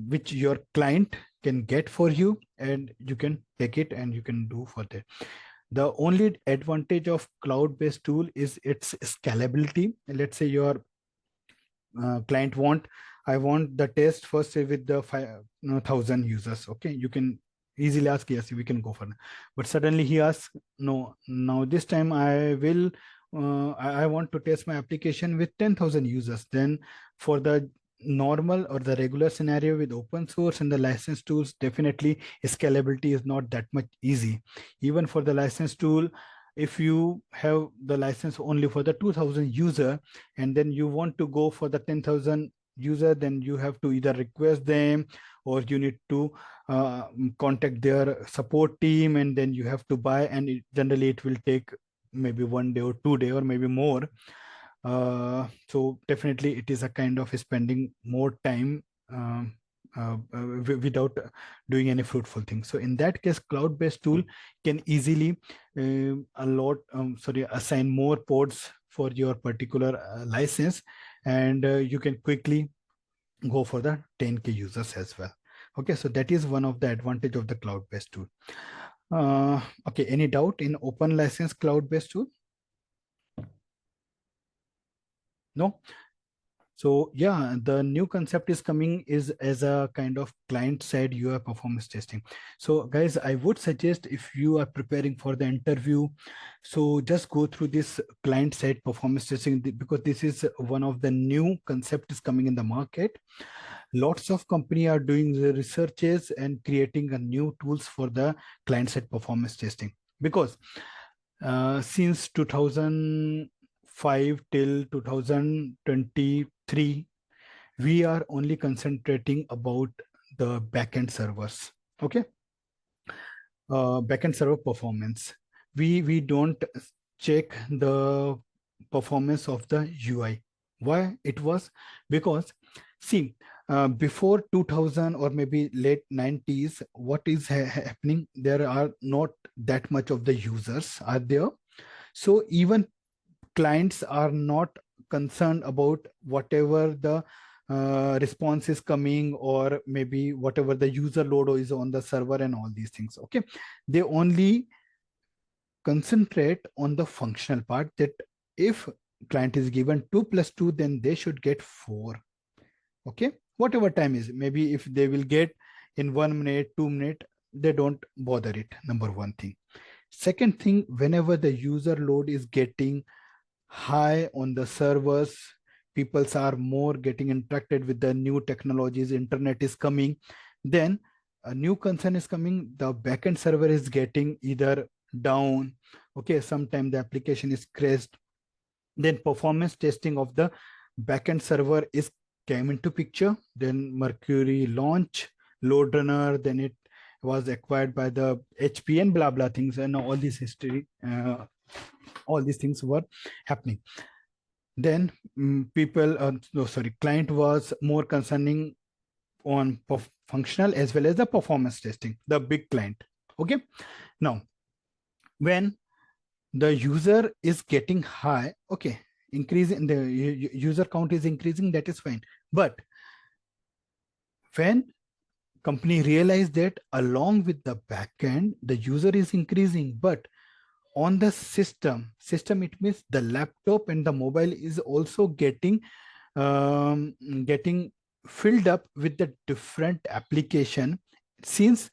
which your client can get for you, and you can take it and you can do for that. The only advantage of cloud based tool is its scalability. Let's say your client want, I want the test first say with the 5,000 users, okay, you can easily ask yes, we can go for it. But suddenly he asks no, now this time I will I want to test my application with 10,000 users. Then for the normal or the regular scenario with open source and the license tools, definitely scalability is not that much easy. Even for the license tool, if you have the license only for the 2,000 user, and then you want to go for the 10,000 user, then you have to either request them, or you need to contact their support team, and then you have to buy, and generally it will take maybe 1 day or 2 day or maybe more. So definitely it is a kind of spending more time without doing any fruitful things. So in that case, cloud-based tool can easily assign more pods for your particular license, and you can quickly go for the 10K users as well. Okay, so that is one of the advantage of the cloud-based tool. Okay, any doubt in open license cloud-based tool? No? So yeah, the new concept is coming is as a kind of client-side UI performance testing. So guys, I would suggest if you are preparing for the interview, so just go through this client-side performance testing, because this is one of the new concept is coming in the market. Lots of company are doing the researches and creating a new tools for the client-side performance testing, because since 2005 till 2023, we are only concentrating about the backend servers, okay, backend server performance. We don't check the performance of the UI. Why it was? Because see, before 2000 or maybe late 90s, what is happening, there are not that much of the users are there. So even clients are not concerned about whatever the response is coming, or maybe whatever the user load is on the server and all these things, okay. They only concentrate on the functional part, that if client is given 2 plus 2, then they should get 4, okay, whatever time is, maybe if they will get in 1 minute 2 minute, they don't bother it, number one thing. Second thing, whenever the user load is getting high on the servers, people are more getting interacted with the new technologies, internet is coming, then a new concern is coming, the backend server is getting either down, okay, sometimes the application is crashed. Then performance testing of the backend server is came into picture. Then Mercury launch, load runner, then it was acquired by the HP and blah blah things, and all this history, all these things were happening. Then people, no sorry, client was more concerning on functional as well as the performance testing, the big client, okay. Now when the user is getting high, okay, increasing the user count is increasing, that is fine. But when company realized that along with the backend the user is increasing, but on the system it means the laptop and the mobile is also getting getting filled up with the different application, since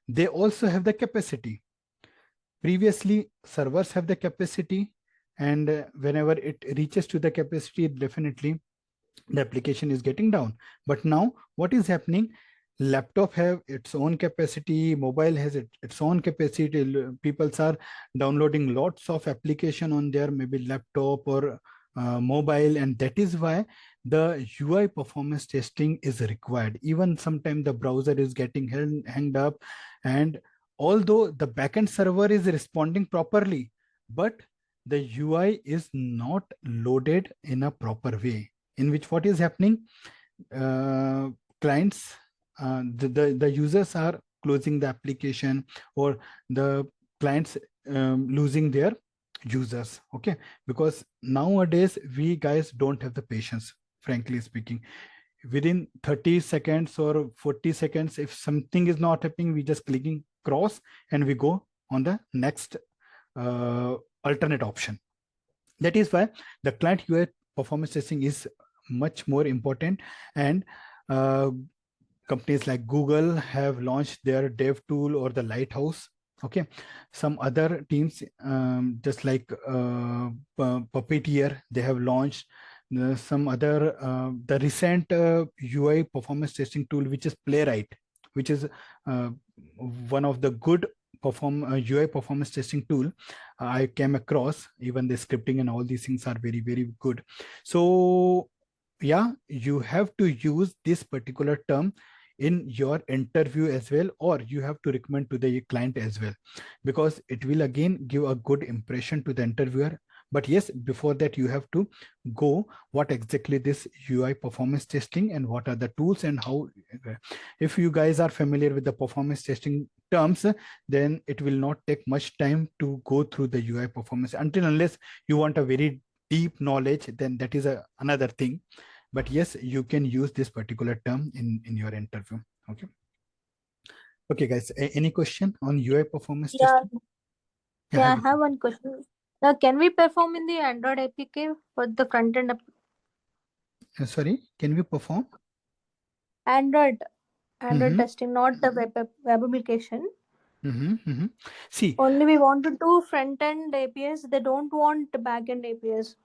they also have the capacity. Previously, servers have the capacity, and whenever it reaches to the capacity, definitely the application is getting down. But now what is happening? Laptop have its own capacity, mobile has its own capacity. People are downloading lots of application on their maybe laptop or mobile, and that is why the UI performance testing is required. Even sometimes the browser is getting hanged up, and although the backend server is responding properly, but the UI is not loaded in a proper way, in which what is happening, uh, clients, the users are closing the application, or the clients losing their users. Okay, because nowadays we guys don't have the patience, frankly speaking. Within 30 seconds or 40 seconds, if something is not happening, we just clicking cross and we go on the next uh, alternate option. That is why the client UI performance testing is much more important. And uh, companies like Google have launched their dev tool or the Lighthouse. Okay, some other teams, just like Puppeteer, they have launched some other the recent UI performance testing tool, which is Playwright, which is uh, one of the good UI performance testing tool I came across. Even the scripting and all these things are very, very good. So yeah, you have to use this particular term in your interview as well, or you have to recommend to the client as well, because it will again give a good impression to the interviewer. But yes, before that you have to go what exactly this UI performance testing and what are the tools and how. If you guys are familiar with the performance testing terms, then it will not take much time to go through the UI performance, until unless you want a very deep knowledge, then that is another thing. But yes, you can use this particular term in your interview. Okay, okay guys, any question on UI performance Yeah, testing? yeah, I Have have one question. Can we perform in the Android APK for the front end sorry, can we perform? Android Mm-hmm, testing, not the web application? mm-hmm, mm-hmm. See, Only we want to do front end APIs. They don't want back end APIs.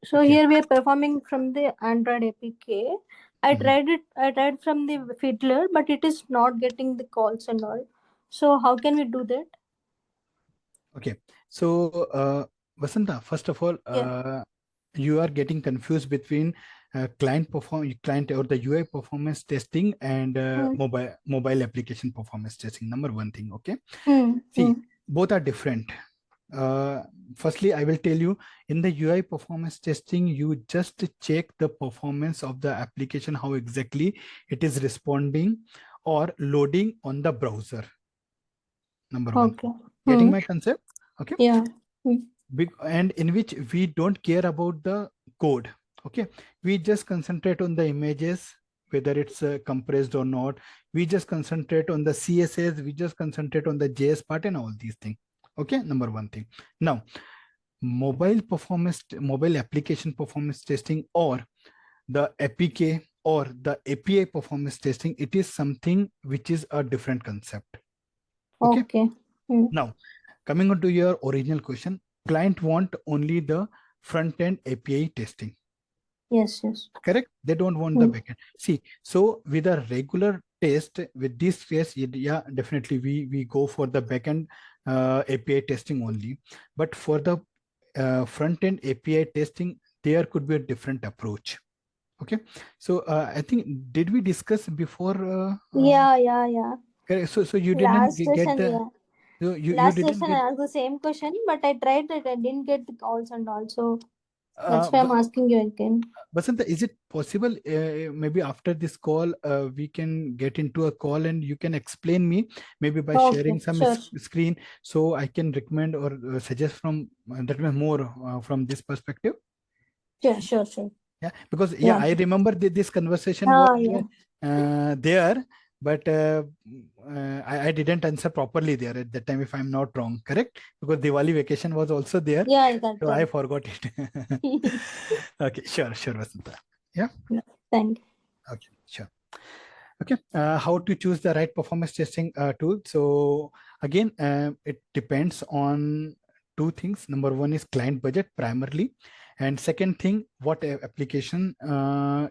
So okay. here we are performing from the Android APK. I Mm-hmm. tried it. I tried from the Fiddler, but it is not getting the calls and all. So how can we do that? Okay, so Vasanta, first of all, Yeah. you are getting confused between client or the UI performance testing and Hmm. mobile application performance testing. Number one thing, okay. Hmm. Hmm. See, both are different. Uh, Firstly, I will tell you, in the UI performance testing, you just check the performance of the application, how exactly it is responding or loading on the browser. Number one. Okay. Getting Hmm. my concept? Okay. Yeah. Hmm. And in which we don't care about the code. Okay, we just concentrate on the images, whether it's compressed or not. We just concentrate on the CSS, we just concentrate on the JS part and all these things. Okay, number one thing. Now, mobile application performance testing, or the APK or the API performance testing, it is something which is a different concept. Okay. Okay. Hmm. Now, coming on to your original question, client want only the front end API testing. Yes. Yes. Correct? They don't want the Hmm. backend. See, so with a regular test, with this test, yeah, definitely we go for the backend API testing only. But for the front end API testing, there could be a different approach. Okay, so I think, did we discuss before? Yeah. Correct. So you didn't Last get session, the, yeah. you Last didn't session, I get. asked the same question, but I tried it. I didn't get the calls and all. So that's Uh, why I'm asking you again. Vasanta, is it possible maybe after this call we can get into a call and you can explain me, maybe by Okay. sharing some Sure. screen, so I can recommend or suggest from that way more from this perspective? Sure. Yeah, because yeah, Yeah. I remember this conversation was Ah, yeah. there, but I didn't answer properly there at that time, if I'm not wrong, correct? Because Diwali vacation was also there, Yeah, I got so I right. forgot it. Okay, sure, Vasanta. Yeah. Yeah, thank you. Okay, sure. Okay, how to choose the right performance testing tool? So again, it depends on two things. Number one is client budget primarily, and second thing, what application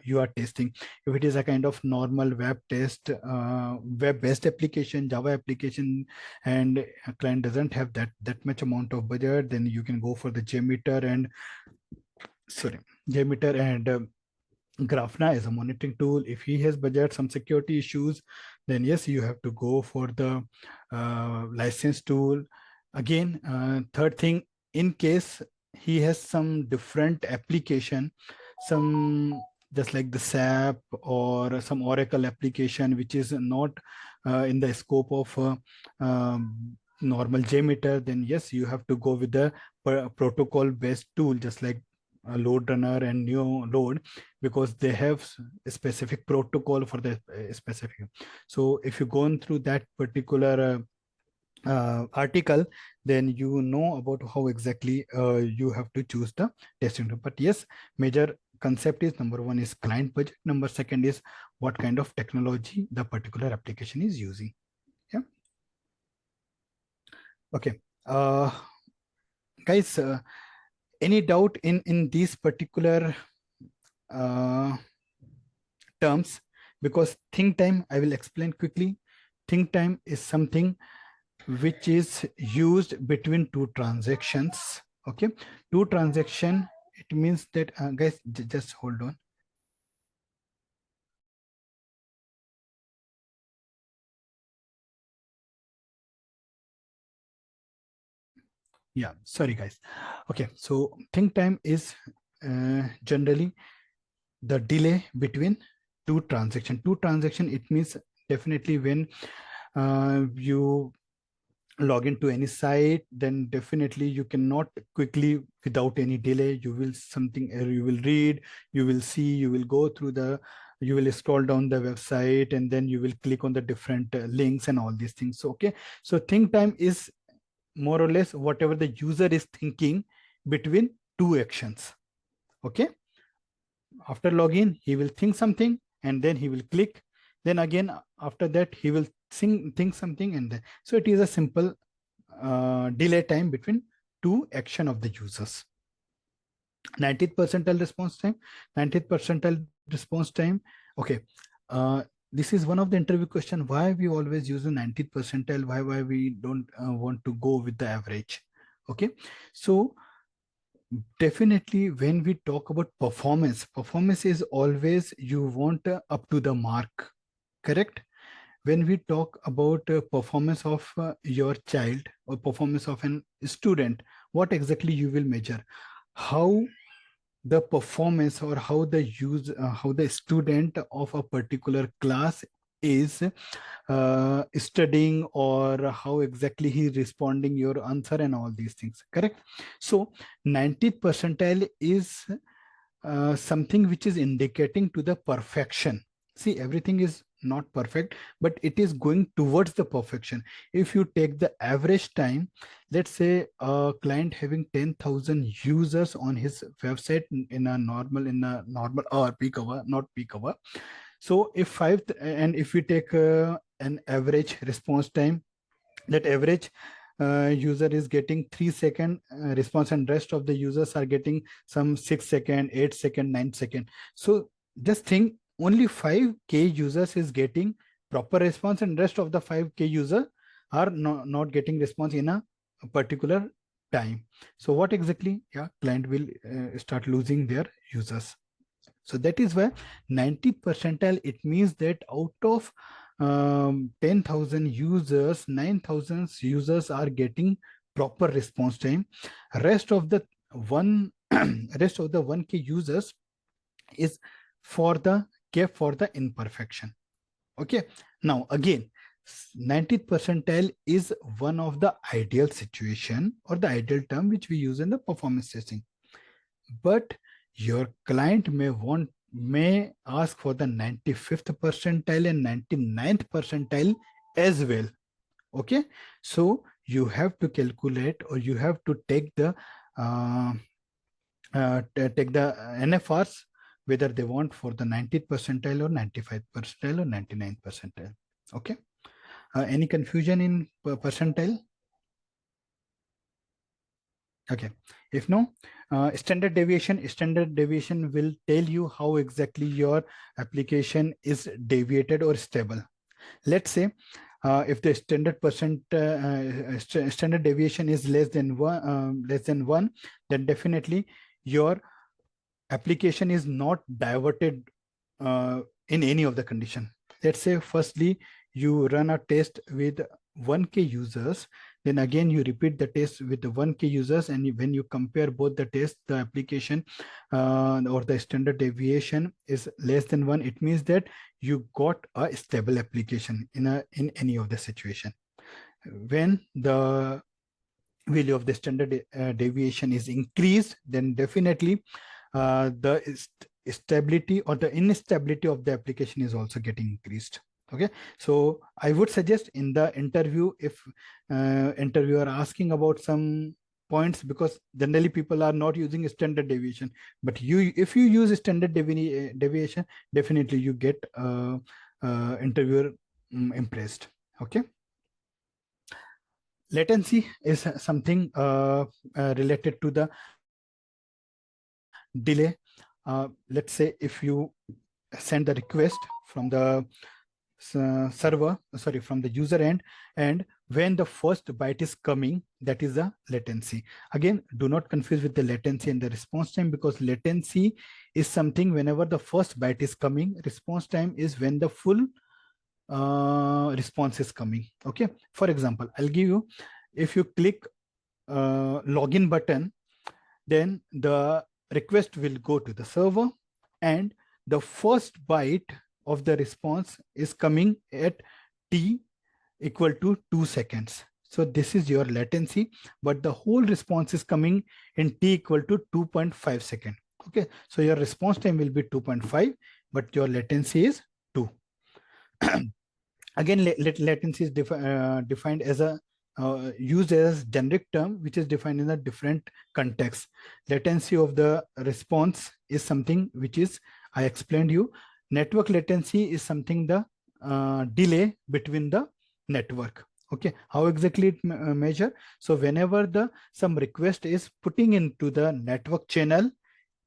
you are testing. If it is a kind of normal web test, web-based application, Java application, and a client doesn't have that much amount of budget, then you can go for the JMeter and JMeter and Grafna is a monitoring tool. If he has budget, some security issues, then yes, you have to go for the license tool. Again, third thing, in case he has some different application, some just like the SAP or some Oracle application, which is not in the scope of normal JMeter, then yes, you have to go with the protocol-based tool, just like load runner and new load, because they have a specific protocol for the specific. So if you go through that particular article, then you know about how exactly you have to choose the testing tool. But yes, major concept is number one is client budget. Number second is what kind of technology the particular application is using. Yeah. Okay. Guys, any doubt in these particular terms? Because think time, I will explain quickly. Think time is something which is used between two transactions. Okay, two transaction, it means that guys, just hold on. Yeah, sorry guys. Okay, so think time is generally the delay between two transaction. Two transaction, it means definitely when you log into any site, then definitely you cannot quickly without any delay, you will something, you will read, you will see, you will go through the, you will scroll down the website, and then you will click on the different links and all these things. So okay, so think time is more or less whatever the user is thinking between two actions. Okay, after login, he will think something and then he will click, then again after that he will think something, and then so it is a simple delay time between two action of the users. 90th percentile response time, 90th percentile response time. Okay, this is one of the interview question, why we always use the 90th percentile, why we don't want to go with the average. Okay, so definitely when we talk about performance is always you want up to the mark, correct? When we talk about performance of your child or performance of an student, what exactly you will measure? How the performance or how the how the student of a particular class is studying, or how exactly he responding your answer and all these things, correct? So 90th percentile is something which is indicating to the perfection. See, everything is not perfect, but it is going towards the perfection. If you take the average time, let's say a client having 10,000 users on his website in a normal or peak hour, not peak hour. So if and if we take an average response time, that average user is getting 3 second response, and rest of the users are getting some 6 second, 8 second, 9 second. So just think, only 5K users is getting proper response, and rest of the 5K user are not getting response in a particular time. So what exactly, yeah, client will start losing their users. So that is why 90th percentile, it means that out of 10,000 users, 9,000 users are getting proper response time. Rest of the one rest of the 1K users is for the kept for the imperfection. Okay, now again, 90th percentile is one of the ideal situation or the ideal term which we use in the performance testing. But your client may ask for the 95th percentile and 99th percentile as well. Okay, so you have to calculate, or you have to take the NFRs whether they want for the 90th percentile or 95th percentile or 99th percentile. Okay. Any confusion in percentile? Okay. If no, standard deviation will tell you how exactly your application is deviated or stable. Let's say if the standard deviation is less than one, then definitely your application is not diverted in any of the condition. Let's say firstly you run a test with 1k users, then again you repeat the test with the 1k users, and when you compare both the tests, the application or the standard deviation is less than 1, it means that you got a stable application in any of the situation. When the value of the standard deviation is increased, then definitely the stability or the instability of the application is also getting increased. Okay, so I would suggest in the interview, if interviewer asking about some points, because generally people are not using standard deviation, but if you use standard deviation, definitely you get interviewer impressed. Okay. Latency is something related to the delay. Let's say if you send the request from the from the user end, and when the first byte is coming, that is the latency. Again, do not confuse with the latency and the response time, because latency is something whenever the first byte is coming. Response time is when the full response is coming. Okay, for example, I'll give you, if you click login button, then the request will go to the server, and the first byte of the response is coming at t equal to 2 seconds. So this is your latency, but the whole response is coming in t equal to 2.5 seconds. Okay, so your response time will be 2.5, but your latency is 2. Again, latency is defined as a used as generic term, which is defined in a different context. Latency of the response is something which is, I explained you. Network latency is something the delay between the network. Okay, how exactly it measure? So whenever the some request is putting into the network channel,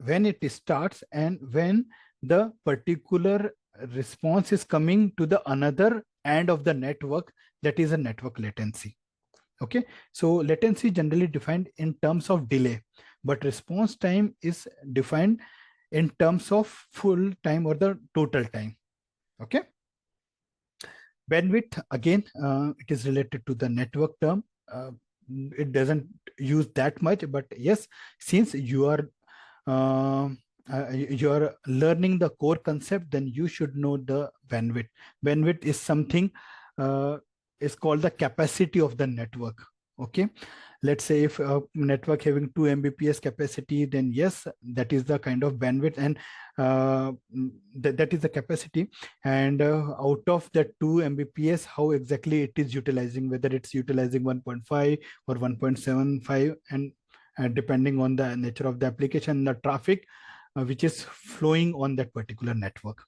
when it starts and when the particular response is coming to the another end of the network, that is a network latency. Okay, so latency generally defined in terms of delay, but response time is defined in terms of full time or the total time. Okay, bandwidth, again, it is related to the network term. It doesn't use that much, but yes, since you are you're learning the core concept, then you should know the bandwidth. Bandwidth is something is called the capacity of the network. Okay, let's say if a network having 2 Mbps capacity, then yes, that is the kind of bandwidth, and that is the capacity. And out of that 2 Mbps, how exactly it is utilizing, whether it's utilizing 1.5 or 1.75, and depending on the nature of the application, the traffic which is flowing on that particular network.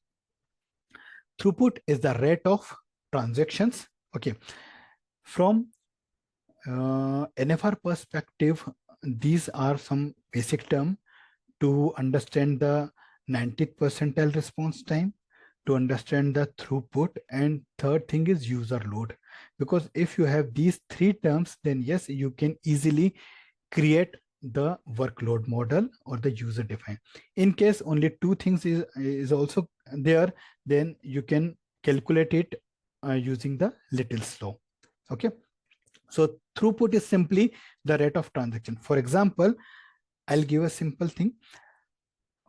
Throughput is the rate of transactions. Okay, from NFR perspective, these are some basic terms to understand the 90th percentile response time, to understand the throughput, and third thing is user load. Because if you have these three terms, then yes, you can easily create the workload model or the user defined. In case only two things is also there, then you can calculate it using the little slow. Okay, so throughput is simply the rate of transaction. For example, I'll give a simple thing.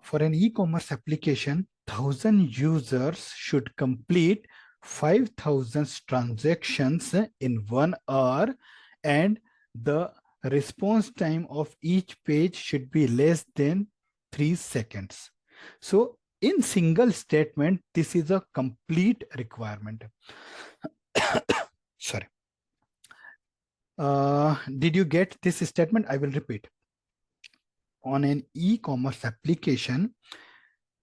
For an e-commerce application, 1,000 users should complete 5,000 transactions in 1 hour, and the response time of each page should be less than 3 seconds. So in single statement, this is a complete requirement. Sorry. Did you get this statement? I will repeat. On an e-commerce application,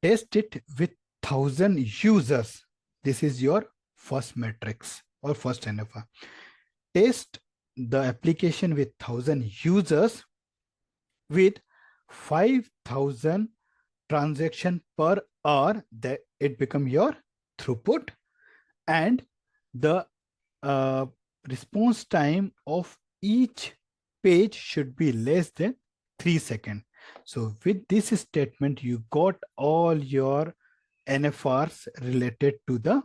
test it with 1,000 users. This is your first matrix or first NFR. Test the application with 1,000 users with 5,000 transaction per hour, that it become your throughput, and the response time of each page should be less than 3 seconds. So with this statement, you got all your NFRs related to the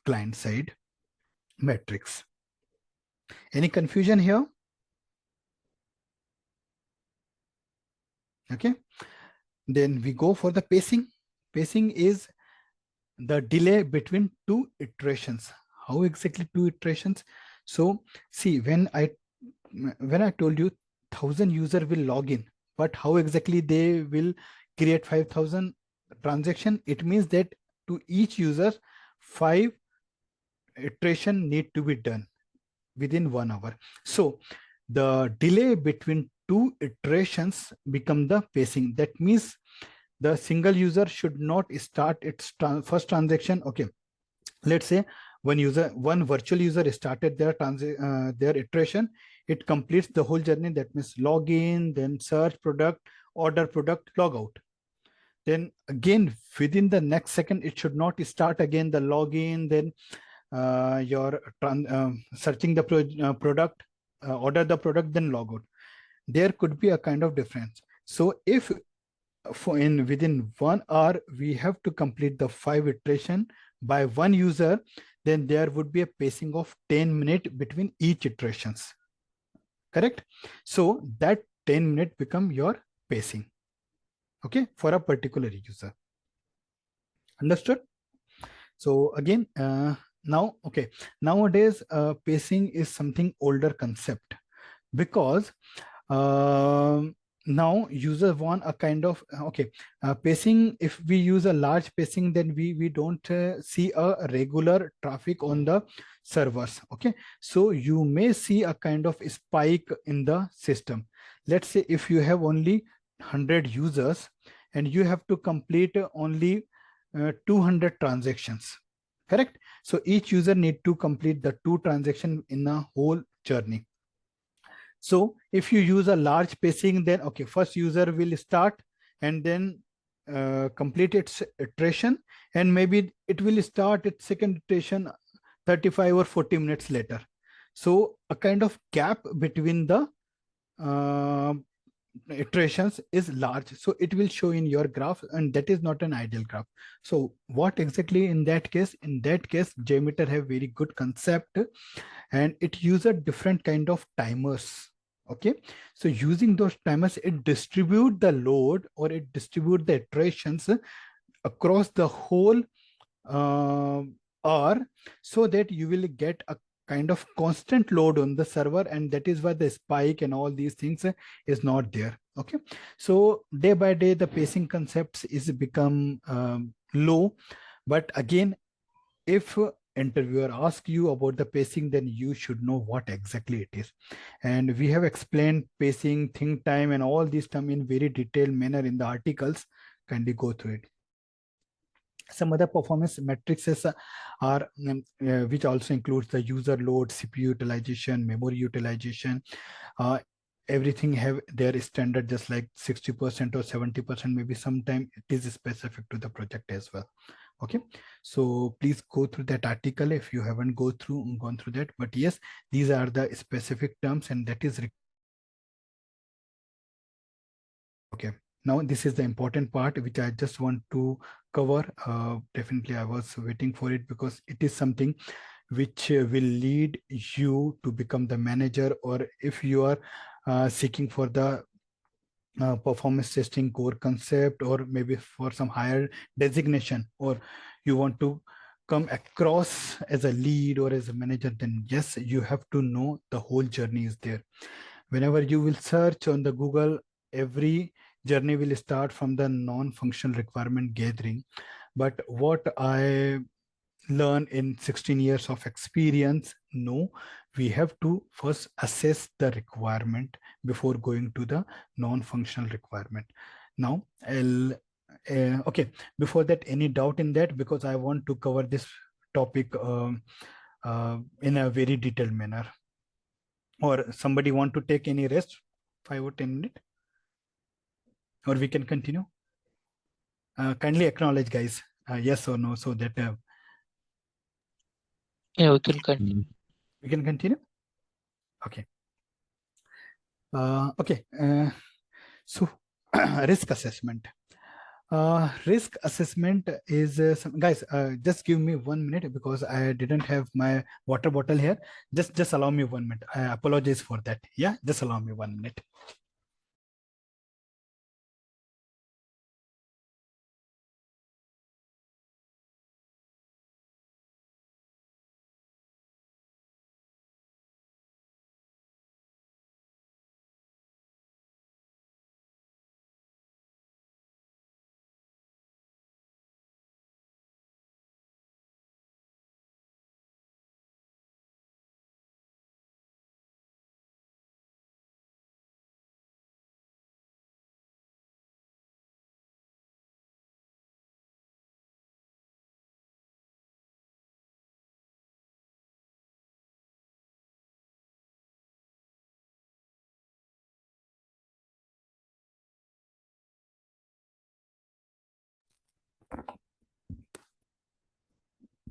client side metrics. Any confusion here? Okay. Then we go for the pacing. Pacing is the delay between two iterations. How exactly two iterations? So see, when I told you 1,000 user will log in, but how exactly they will create 5,000 transaction? It means that to each user 5 iteration need to be done within 1 hour. So the delay between two iterations become the pacing. That means the single user should not start its first transaction. Okay, let's say one virtual user started their iteration. It completes the whole journey. That means login, then search product, order product, log out. Then again within the next second, it should not start again the login, then your searching the product, order the product, then log out. There could be a kind of difference. So if within 1 hour we have to complete the 5 iteration by one user, then there would be a pacing of 10 minutes between each iterations. Correct? So that 10 minutes become your pacing. Okay, for a particular user. Understood? So again, now, okay, nowadays pacing is something older concept, because now users want a kind of pacing. If we use a large pacing, then we don't see a regular traffic on the servers. Okay, so you may see a kind of spike in the system. Let's say if you have only 100 users and you have to complete only 200 transactions, correct? So each user need to complete the 2 transactions in a whole journey. So if you use a large pacing, then okay, first user will start and then complete its iteration, and maybe it will start its second iteration 35 or 40 minutes later. So a kind of gap between the iterations is large, so it will show in your graph, and that is not an ideal graph. So what exactly in that case? In that case, JMeter have very good concept, and it uses a different kind of timers. Okay, so using those timers, it distribute the load, or it distribute the iterations across the whole hour, so that you will get a kind of constant load on the server, and that is why the spike and all these things is not there. Okay, so day by day the pacing concepts is become low, but again, if interviewer asks you about the pacing, then you should know what exactly it is. And we have explained pacing, think time, and all these terms in very detailed manner in the articles. Kindly go through it. Some other performance matrices are which also includes the user load, CPU utilization, memory utilization. Everything have their standard, just like 60% or 70%. Maybe sometime it is specific to the project as well. Okay, so please go through that article if you haven't gone through that. But yes, these are the specific terms, and that is okay. Now this is the important part which I just want to cover. Definitely I was waiting for it, because it is something which will lead you to become the manager, or if you are seeking for the performance testing core concept, or maybe for some higher designation, or you want to come across as a lead or as a manager, then yes, you have to know the whole journey is there. Whenever you will search on the Google, every journey will start from the non-functional requirement gathering. But what I learn in 16 years of experience, no, we have to first assess the requirement before going to the non-functional requirement. Now I'll Okay, before that, any doubt in that? Because I want to cover this topic in a very detailed manner. Or somebody want to take any rest, 5 or 10 minutes, or we can continue. Kindly acknowledge, guys, yes or no, so that Yeah, we can continue. we can continue. Okay. Okay. So risk assessment. Risk assessment is guys. Just give me 1 minute because I didn't have my water bottle here. Just allow me 1 minute. I apologize for that. Yeah, just allow me 1 minute.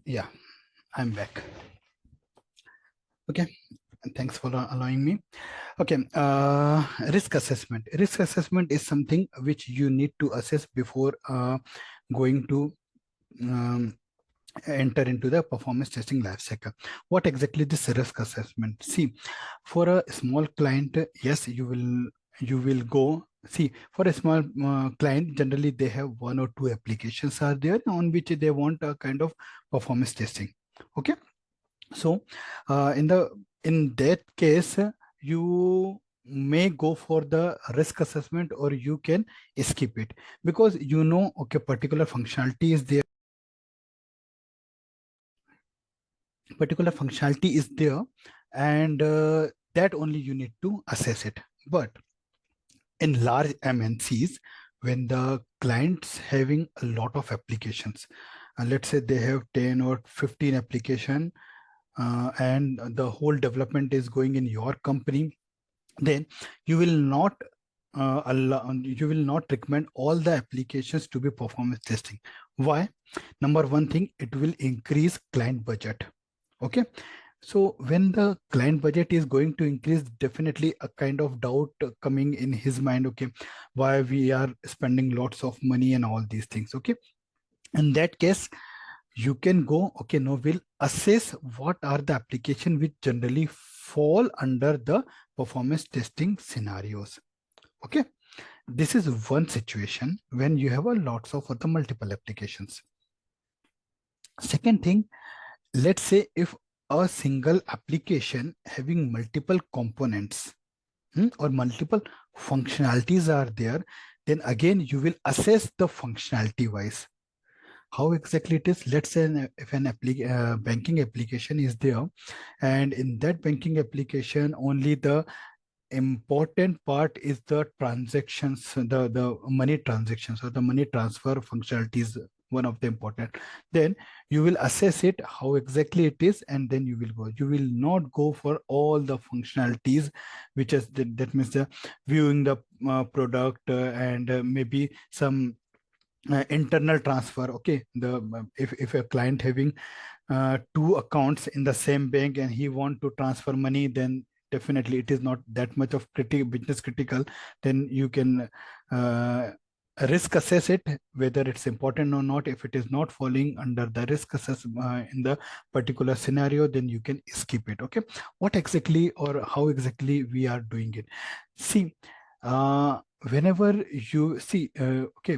Yeah, I'm back. Okay, thanks for allowing me. Okay, risk assessment. Risk assessment is something which you need to assess before going to enter into the performance testing lifecycle. What exactly this risk assessment? See, for a small client, yes, you will go. See, for a small client, generally they have 1 or 2 applications are there on which they want a kind of performance testing. Okay, so in that case, you may go for the risk assessment, or you can skip it, because okay, particular functionality is there. And that only you need to assess it. But in large MNCs, when the client's having a lot of applications, let's say they have 10 or 15 application, and the whole development is going in your company, then you will not you will not recommend all the applications to be performance testing. Why? Number one thing, it will increase client budget. Okay, so when the client budget is going to increase, definitely a kind of doubt coming in his mind. Okay, why we are spending lots of money and all these things. Okay, in that case, you can go, okay, no, we'll assess what are the application which generally fall under the performance testing scenarios. Okay, this is one situation when you have a lots of other multiple applications. Second thing, let's say if a single application having multiple components, or multiple functionalities are there, then again you will assess the functionality wise how exactly it is. Let's say if an banking application is there, and in that banking application only the important part is the transactions, the money transactions or the money transfer functionality is one of the important. Then you will assess it how exactly it is, and then you will go. You will not go for all the functionalities, which is that means the viewing the product, and maybe some internal transfer. Okay, the if a client having 2 accounts in the same bank and he want to transfer money, then definitely it is not that much of business critical. Then you can risk assess it whether it's important or not. If it is not falling under the risk assessment in the particular scenario, then you can skip it. Okay, what exactly or how exactly we are doing it? See, whenever you see, okay,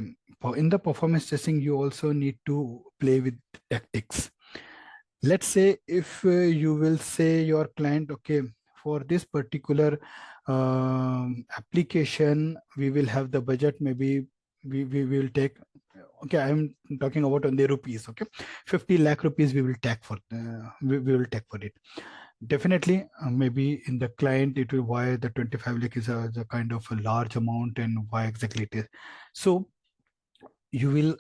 in the performance testing, you also need to play with tactics. Let's say if you will say your client, okay, for this particular application, we will have the budget, maybe we will take, okay, I'm talking about on the rupees, okay, 50 lakh rupees we will take for we will take for it. Definitely, maybe in the client, it will why the 25 lakh is a kind of a large amount, and why exactly it is. So you will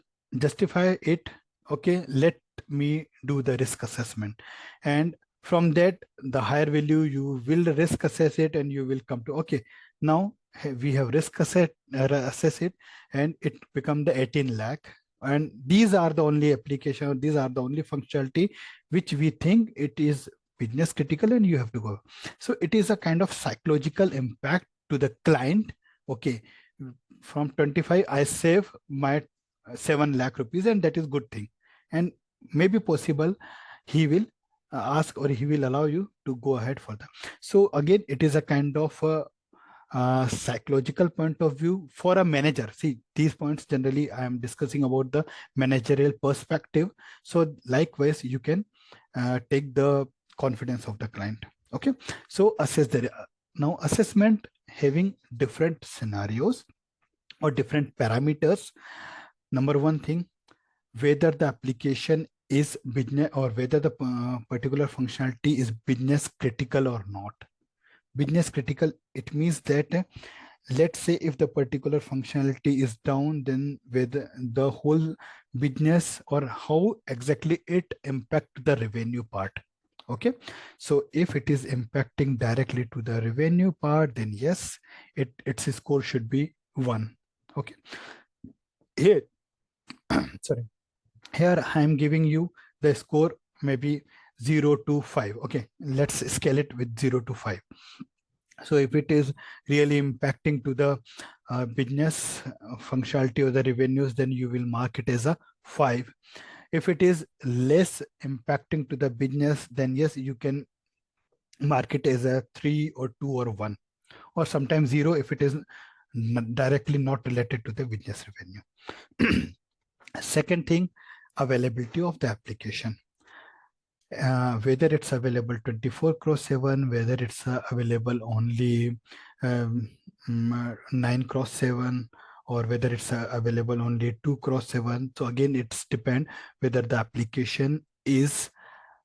justify it. Okay, let me do the risk assessment, and from that the higher value you will risk assess it, and you will come to, okay, now we have risk assess it, and it become the 18 lakh, and these are the only application, these are the only functionality which we think it is business critical and you have to go. So it is a kind of psychological impact to the client. Okay, from 25 I save my 7 lakh rupees, and that is good thing, and maybe possible he will ask, or he will allow you to go ahead for that. So again, it is a kind of psychological point of view for a manager. See, these points generally I am discussing about the managerial perspective. So likewise, you can take the confidence of the client. Okay, so assess the now assessment having different scenarios or different parameters. Number one thing, whether the application is business, or whether the particular functionality is business critical or not. Business critical, it means that let's say if the particular functionality is down, then whether the whole business, or how exactly it impact the revenue part. Okay, so if it is impacting directly to the revenue part, then yes, its score should be 1. Okay, here sorry, here I am giving you the score maybe 0 to 5. Okay, let's scale it with 0 to 5. So if it is really impacting to the business functionality or the revenues, then you will mark it as a 5. If it is less impacting to the business, then yes, you can mark it as a 3 or 2 or 1, or sometimes 0 if it is directly not related to the business revenue. Second thing, availability of the application. Whether it's available 24/7, whether it's available only 9/7, or whether it's available only 2/7. So again, it's depend whether the application is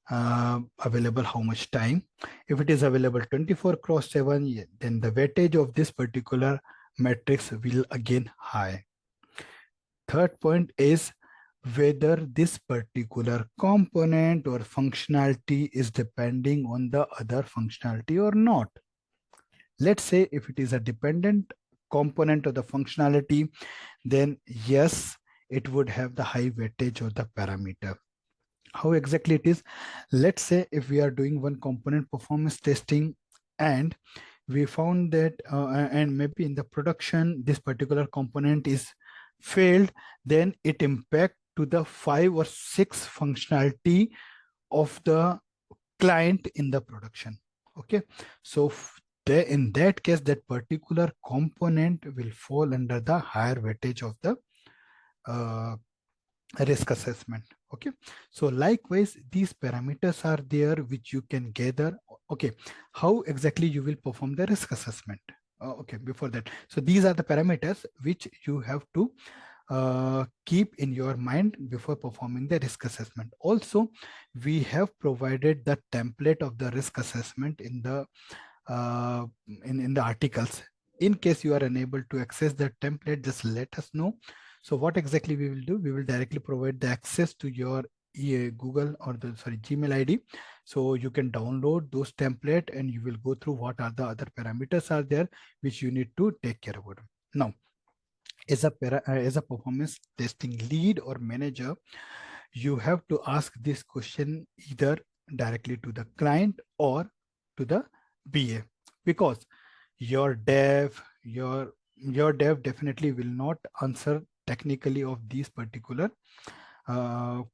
available how much time. If it is available 24/7, then the weightage of this particular matrix will again high. Third point is whether this particular component or functionality is depending on the other functionality or not. Let's say if it is a dependent component of the functionality, then yes, it would have the high weightage of the parameter. How exactly it is? Let's say if we are doing one component performance testing, and we found that and maybe in the production this particular component is failed, then it impact to the 5 or 6 functionality of the client in the production. Okay, so in that case, that particular component will fall under the higher weightage of the risk assessment. Okay, so likewise, these parameters are there which you can gather. Okay, how exactly you will perform the risk assessment? Okay, before that, so these are the parameters which you have to keep in your mind before performing the risk assessment. Also, we have provided the template of the risk assessment in the in the articles. In case you are unable to access the template, just let us know. So what exactly we will do? We will directly provide the access to your Google or the Gmail ID. So you can download those template, and you will go through what are the other parameters are there which you need to take care about. Now, as a performance testing lead or manager, you have to ask this question either directly to the client or to the BA, because your dev definitely will not answer technically of these particular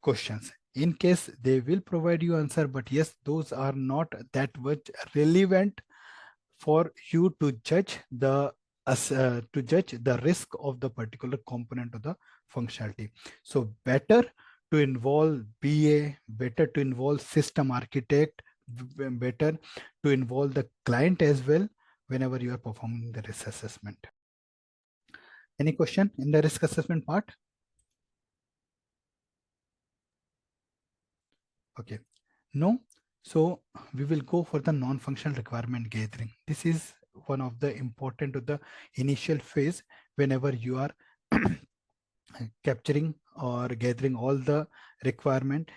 questions. In case they will provide you answer, but yes, those are not that much relevant for you to judge the risk of the particular component of the functionality. So better to involve BA, better to involve system architect, better to involve the client as well whenever you are performing the risk assessment. Any question in the risk assessment part? Okay, no. So we will go for the non-functional requirement gathering. This is one of the important of the initial phase whenever you are capturing or gathering all the requirement.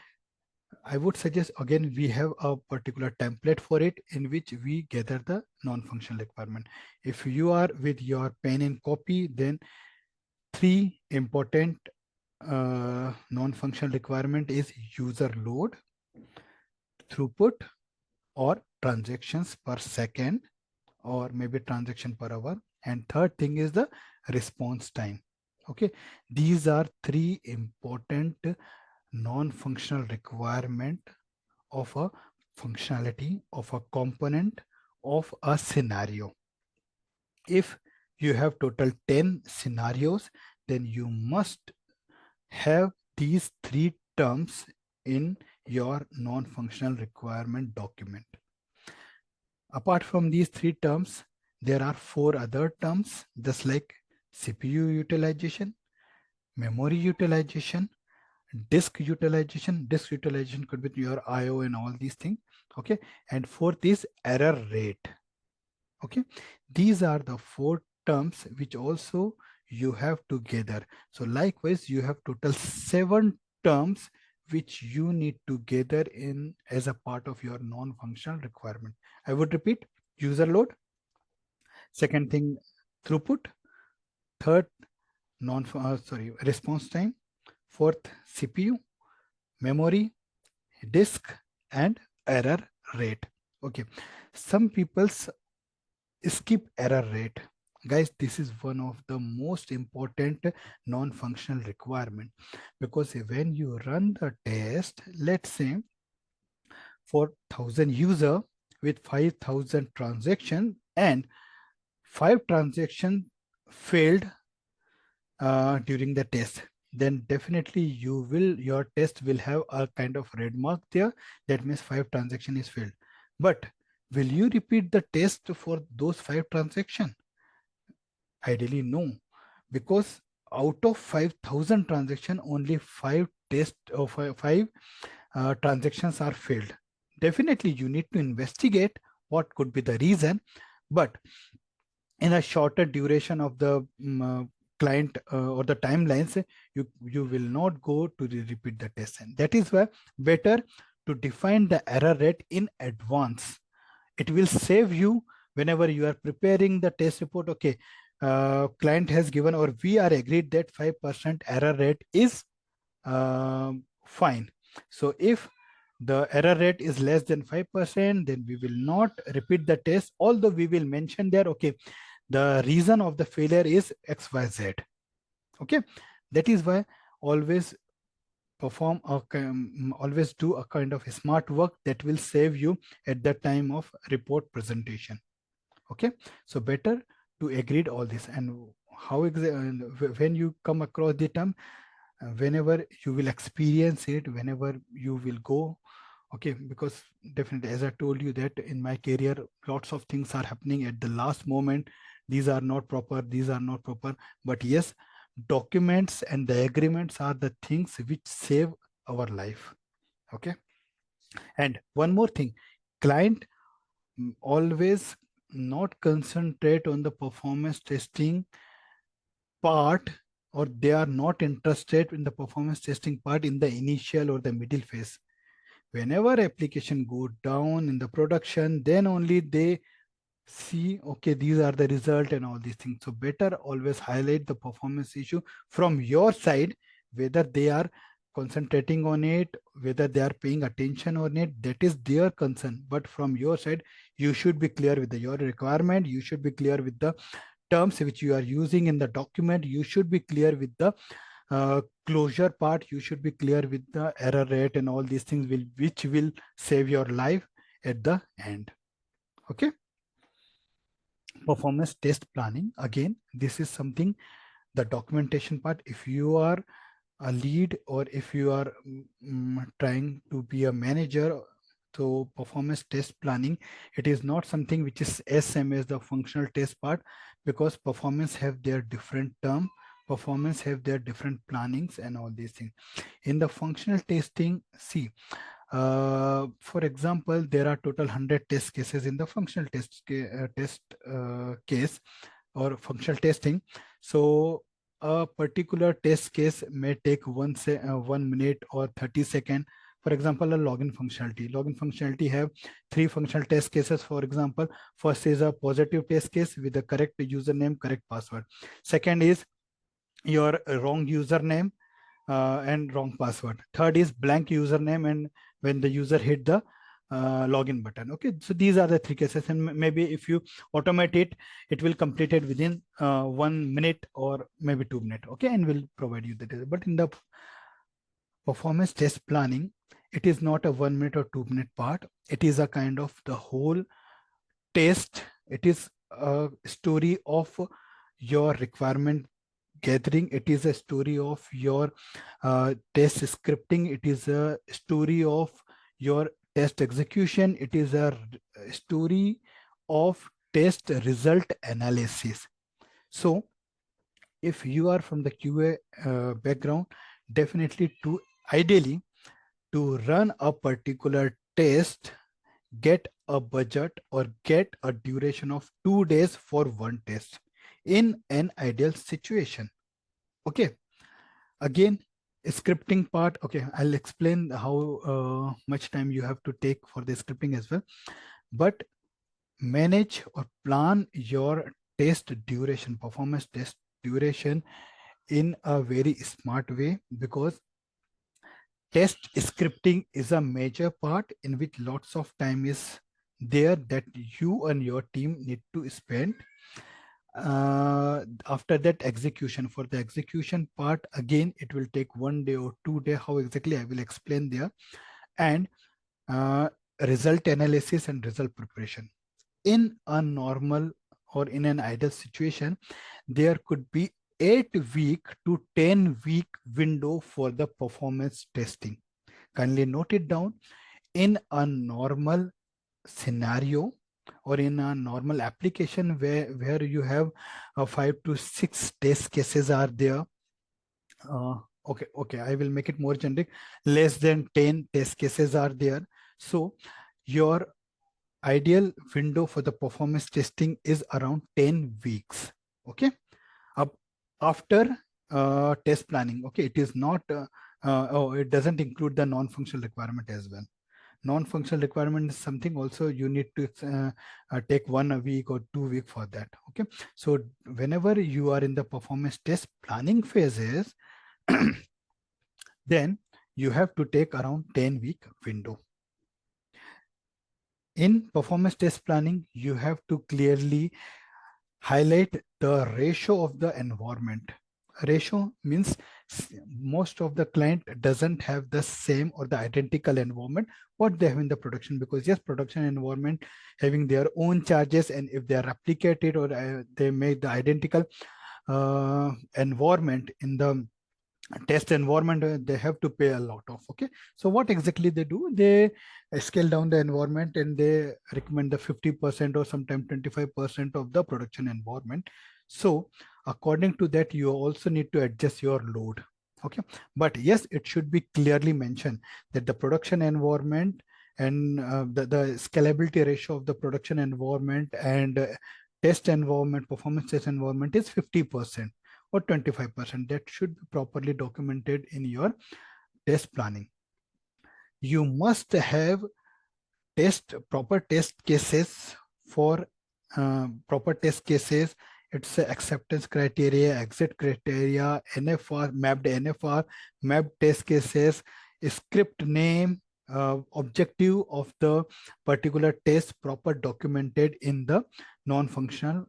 I would suggest again we have a particular template for it in which we gather the non-functional requirement. If you are with your pen and copy, then three important non-functional requirement is user load, throughput, or transactions per second, or maybe transaction per hour. And third thing is the response time. Okay, these are three important non-functional requirement of a functionality of a component of a scenario. If you have total 10 scenarios, then you must have these three terms in your non-functional requirement document. Apart from these three terms, there are four other terms, just like CPU utilization, memory utilization, disk utilization. Disk utilization could be your IO and all these things. Okay. And fourth is error rate. Okay. These are the four terms which also you have to gather. So likewise, you have total 7 terms which you need to gather in as a part of your non-functional requirement. I would repeat: user load, second thing throughput, third response time, fourth CPU, memory, disk, and error rate. Okay, some people skip error rate. Guys, this is one of the most important non-functional requirement, because when you run the test, let's say for 1000 user with 5000 transaction, and 5 transactions failed during the test, then definitely your test will have a kind of red mark there. That means 5 transaction is failed. But will you repeat the test for those 5 transactions? Ideally no, because out of 5000 transaction, only 5 test or 5 transactions are failed. Definitely you need to investigate what could be the reason, but in a shorter duration of the client or the timelines, you will not go to repeat the test. And that is why better to define the error rate in advance. It will save you whenever you are preparing the test report. Okay, client has given, or we are agreed that 5% error rate is fine. So if the error rate is less than 5%, then we will not repeat the test, although we will mention there, okay, the reason of the failure is XYZ. Okay, that is why always always do a kind of smart work that will save you at the time of report presentation. Okay, so better to agree all this. And how when you come across the term, whenever you will experience it, whenever you will go, okay, because definitely, as I told you, that in my career lots of things are happening at the last moment. These are not proper, these are not proper, but yes, documents and the agreements are the things which save our life. Okay, and one more thing, client always not concentrate on the performance testing part, or they are not interested in the performance testing part in the initial or the middle phase. Whenever application go down in the production, then only they see, okay, these are the result and all these things. So better always highlight the performance issue from your side, whether they are concentrating on it, whether they are paying attention on it, that is their concern. But from your side, you should be clear with your requirement. You should be clear with the terms which you are using in the document. You should be clear with the closure part. You should be clear with the error rate and all these things which will save your life at the end. Okay, performance test planning, again, this is something, the documentation part. If you are a lead, or if you are trying to be a manager, so performance test planning, it is not something which is same as the functional test part, because performance have their different term, performance have their different plannings and all these things. In the functional testing, see, for example, there are total 100 test cases in the functional test case or functional testing. So a particular test case may take 1 minute or 30 seconds. For example, a login functionality. Login functionality have three functional test cases. For example, first is a positive test case with the correct username, correct password. Second is your wrong username and wrong password. Third is blank username and when the user hit the login button. Okay, so these are the three cases, and maybe if you automate it, it will complete it within 1 minute or maybe 2 minutes. Okay, and will provide you the data. But in the performance test planning, it is not a 1 minute or 2 minute part. It is a kind of the whole test. It is a story of your requirement gathering. It is a story of your test scripting. It is a story of your test execution. It is a story of test result analysis. So if you are from the QA background, definitely to ideally to run a particular test, get a budget or get a duration of 2 days for one test in an ideal situation. Okay, again, scripting part. Okay, I'll explain how much time you have to take for the scripting as well. But manage or plan your test duration, performance test duration in a very smart way, because test scripting is a major part in which lots of time is there that you and your team need to spend. After that, execution. For the execution part, again, it will take 1 day or 2 days. How exactly, I will explain there. And result analysis and result preparation. In a normal or in an ideal situation, there could be 8-week to 10-week window for the performance testing. Kindly note it down. In a normal scenario or in a normal application where you have 5 to 6 test cases are there. Okay, I will make it more generic. Less than 10 test cases are there. So your ideal window for the performance testing is around 10 weeks. Okay, up after test planning. Okay, it is not it doesn't include the non-functional requirement as well. Non-functional requirement is something also you need to take 1 week or 2 weeks for that. Okay, so whenever you are in the performance test planning phases, then you have to take around 10-week window. In performance test planning, you have to clearly highlight the ratio of the environment. Ratio means most of the client doesn't have the same or the identical environment what they have in the production, because yes, production environment having their own charges, and if they are replicated or they make the identical environment in the test environment, they have to pay a lot of. Okay, so what exactly they do, they scale down the environment and they recommend the 50% or sometimes 25% of the production environment. So according to that, you also need to adjust your load. Okay, but yes, it should be clearly mentioned that the production environment and the scalability ratio of the production environment and test environment, performance test environment is 50% or 25%. That should be properly documented in your test planning. You must have proper test cases for proper test cases. It's acceptance criteria, exit criteria, NFR, mapped test cases, script name, objective of the particular test proper documented in the non-functional,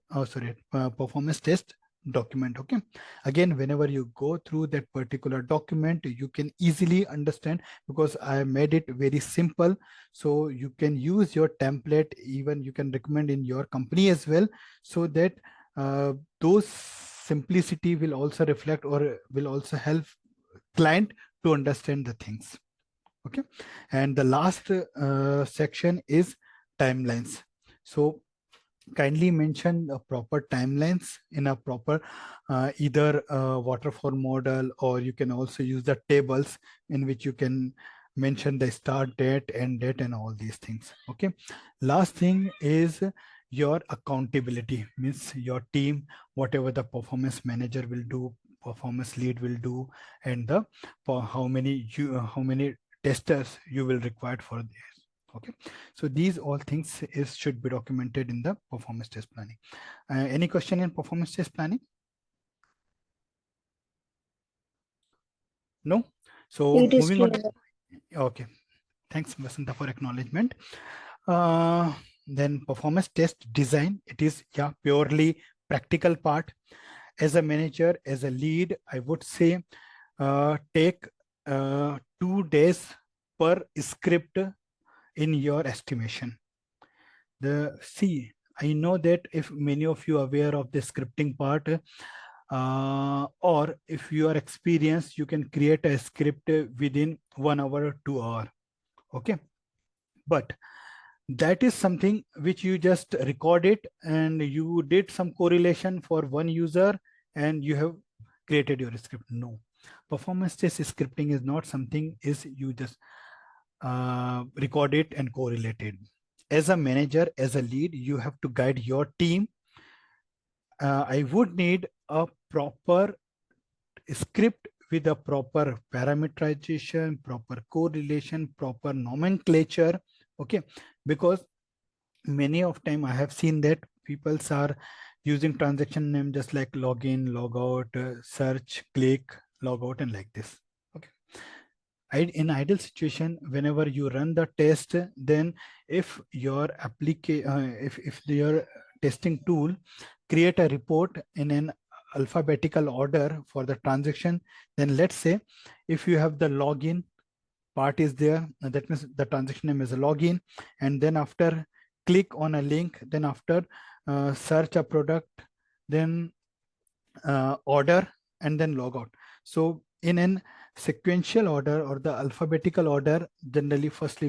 performance test document. Okay, again, whenever you go through that particular document, you can easily understand, because I made it very simple, so you can use your template, even you can recommend in your company as well, so that those simplicity will also reflect or will also help client to understand the things. Okay, and the last section is timelines. So kindly mention proper timelines in a proper either waterfall model, or you can also use the tables in which you can mention the start date, end date, and all these things. Okay, last thing is your accountability, means your team, whatever the performance manager will do, performance lead will do, and the how many testers you will require for this. Okay, so these all things should be documented in the performance test planning. Any question in performance test planning? No. So It is moving on. clear. Okay, thanks Vasanta for acknowledgement. uh, then performance test design, it is purely practical part. As a manager, as a lead, I would say take 2 days per script in your estimation. I know that if many of you are aware of the scripting part, or if you are experienced, you can create a script within 1 hour or 2 hour. Okay, but that is something which you just record it and you did some correlation for one user and you have created your script. No, performance test scripting is not something is you just record it and correlate it. As a manager, as a lead, you have to guide your team. I would need a proper script with a proper parameterization, proper correlation, proper nomenclature. Okay, because many of time I have seen that people are using transaction name just like login, logout, search, click, logout, and like this. Okay, in ideal situation, whenever you run the test, then if your if your testing tool create a report in an alphabetical order for the transaction, then let's say if you have the login part is there, that means the transaction name is a login, and then after click on a link, then after search a product, then order, and then log out. So in an sequential order or the alphabetical order, generally firstly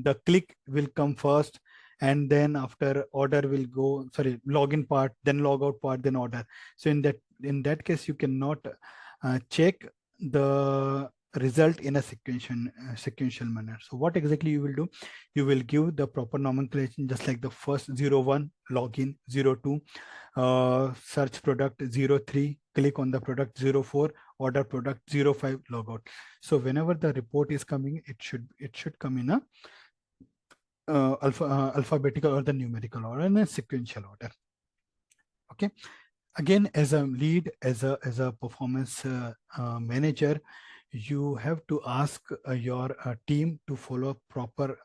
the click will come first, and then after order will go, sorry, login part, then logout part, then order. So in that case you cannot check the result in a sequential manner. So what exactly you will do, you will give the proper nomenclature, just like the first 01 login, 02 search product, 03 click on the product, 04 order product, 05 logout. So whenever the report is coming, it should come in a alphabetical or the numerical order and a sequential order. Okay, again, as a lead, as a performance manager, you have to ask your team to follow proper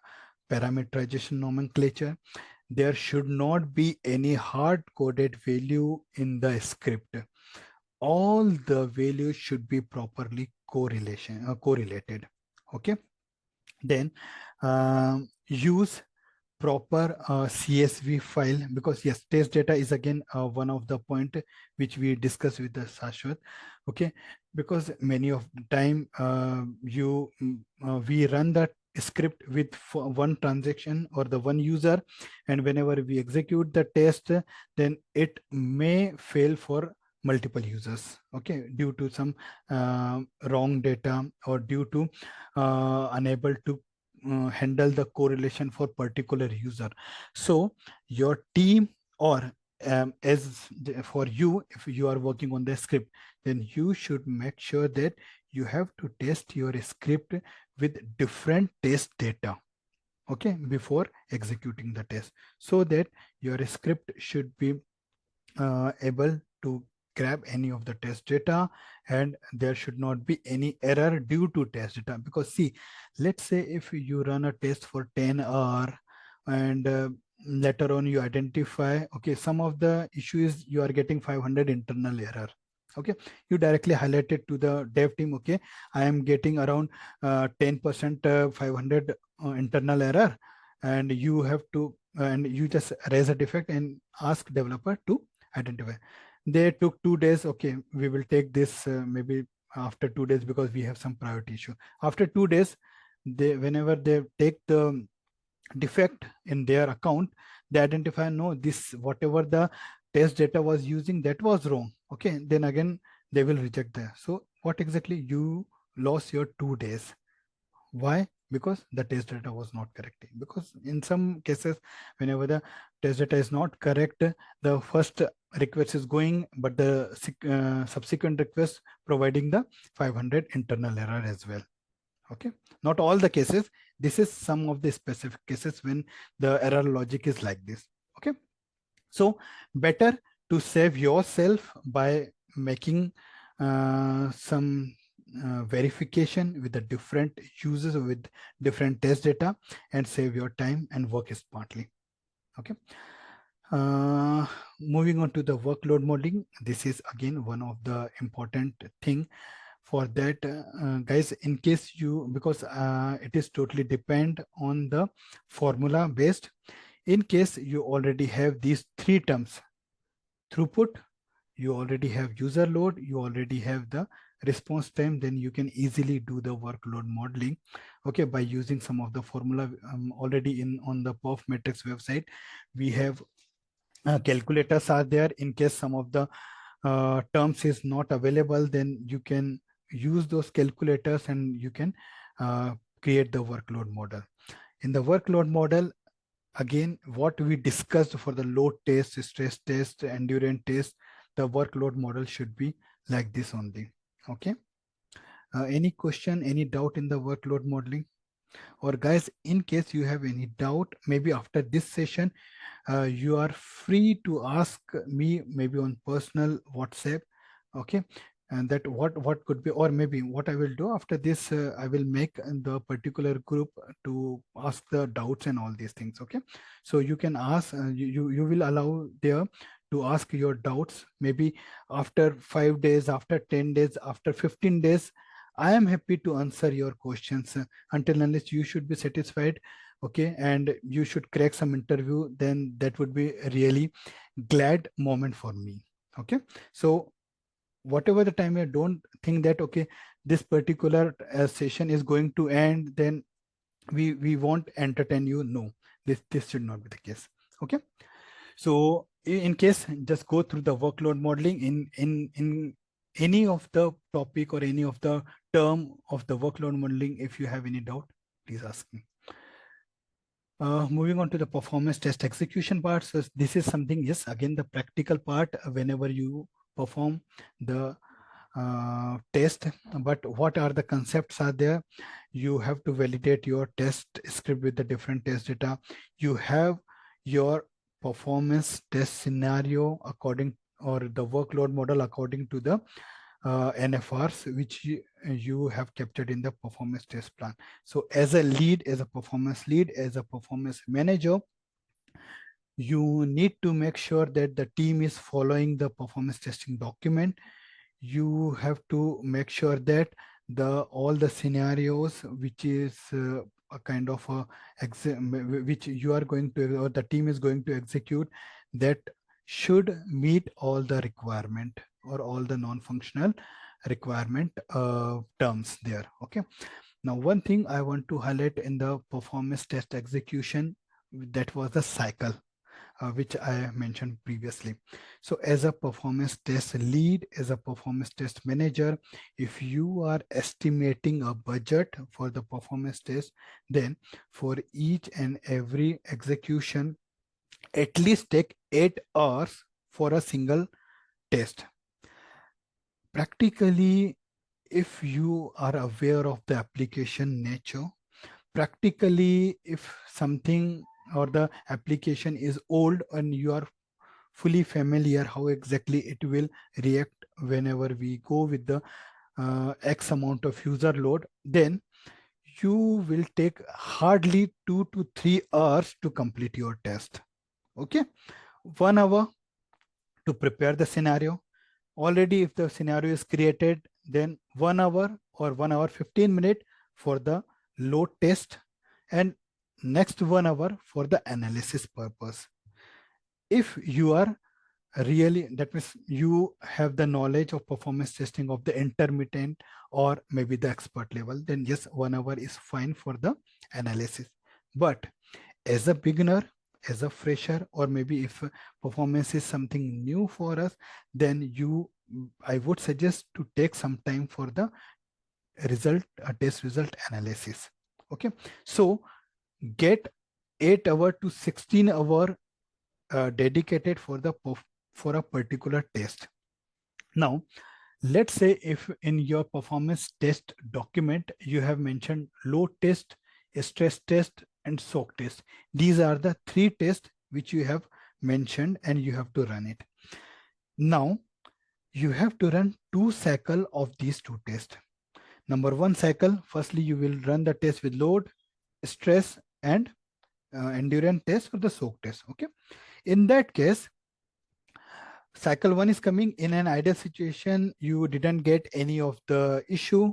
parameterization nomenclature. There should not be any hard coded value in the script. All the values should be properly correlated. Okay, then use proper CSV file, because yes, test data is again one of the point which we discussed with the Shashwat. Okay, because many of the time we run that script with one transaction or the one user, and whenever we execute the test, then it may fail for multiple users. Okay, due to some wrong data or due to unable to handle the correlation for particular user. So your team, or for you, if you are working on the script, then you should make sure that you have to test your script with different test data, okay, before executing the test, so that your script should be able to grab any of the test data, and there should not be any error due to test data. Because see, let's say if you run a test for 10 hour and later on you identify, okay, some of the issue is you are getting 500 internal error. Okay, you directly highlight it to the dev team, okay, I am getting around 10% 500 internal error, and you have to and you just raise a defect and ask developer to identify. They took 2 days. Okay, we will take this maybe after 2 days because we have some priority issue. After 2 days, whenever they take the defect in their account, they identify, no, this whatever the test data was using, that was wrong. Okay, then again they will reject that. So what exactly, you lost your 2 days. Why? because the test data was not correct. Because in some cases, whenever the test data is not correct, the first request is going, but the subsequent request providing the 500 internal error as well. Okay, not all the cases. This is some of the specific cases when the error logic is like this. Okay, so better to save yourself by making some verification with the different users with different test data and save your time and work smartly. Okay, moving on to the workload modeling. This is again one of the important thing for that, guys, in case you, because it is totally depend on the formula based. In case you already have these three terms, throughput, you already have user load, you already have the response time, then you can easily do the workload modeling, okay, by using some of the formula already in on the PerfMatrix website. We have calculators are there. In case some of the terms is not available, then you can use those calculators and you can create the workload model. In the workload model, again, what we discussed for the load test, stress test, endurance test, the workload model should be like this only. Okay, any question, any doubt in the workload modeling? Or guys, in case you have any doubt, maybe after this session, you are free to ask me, maybe on personal WhatsApp. Okay, and that what could be, or maybe what I will do after this, I will make the particular group to ask the doubts and all these things. Okay, so you can ask, you will allow there to ask your doubts, maybe after 5 days, after 10 days, after 15 days. I am happy to answer your questions, until unless you should be satisfied. Okay, and you should crack some interview, then that would be a really glad moment for me. Okay, so whatever the time, I don't think that okay, this particular session is going to end, then we won't entertain you. No, this should not be the case. Okay, so in case, just go through the workload modeling in any of the topic or any of the term of the workload modeling. If you have any doubt, please ask me. Moving on to the performance test execution part. So this is something, yes, again, the practical part, whenever you perform the test. But what are the concepts are there? You have to validate your test script with the different test data. You have your performance test scenario according, or the workload model according to the NFRs, which you have captured in the performance test plan. So as a lead, as a performance lead, as a performance manager, you need to make sure that the team is following the performance testing document. You have to make sure that the all the scenarios, which is a kind of a which you are going to, or the team is going to execute, that should meet all the requirement or all the non-functional requirement terms there. Okay, now one thing I want to highlight in the performance test execution, that was the cycle, which I mentioned previously. So as a performance test lead, as a performance test manager, if you are estimating a budget for the performance test, then for each and every execution, at least take 8 hours for a single test. Practically, if you are aware of the application nature, practically if something or the application is old and you are fully familiar how exactly it will react whenever we go with the X amount of user load, then you will take hardly 2 to 3 hours to complete your test. Okay, 1 hour to prepare the scenario. Already if the scenario is created, then 1 hour or 1 hour 15 minutes for the load test, and next 1 hour for the analysis purpose. If you are really, that means you have the knowledge of performance testing of the intermittent or maybe the expert level, then yes, 1 hour is fine for the analysis. But as a beginner, as a fresher, or maybe if performance is something new for us, then I would suggest to take some time for the result, test result analysis. Okay, so get 8 hour to 16 hour dedicated for the for a particular test. Now let's say if in your performance test document you have mentioned load test, stress test, and soak test. These are the 3 tests which you have mentioned and you have to run it. Now you have to run 2 cycles of these 2 tests. Number 1 cycle, firstly you will run the test with load, stress, and endurance test or the soak test. Okay, in that case, cycle 1 is coming. In an ideal situation you didn't get any of the issue,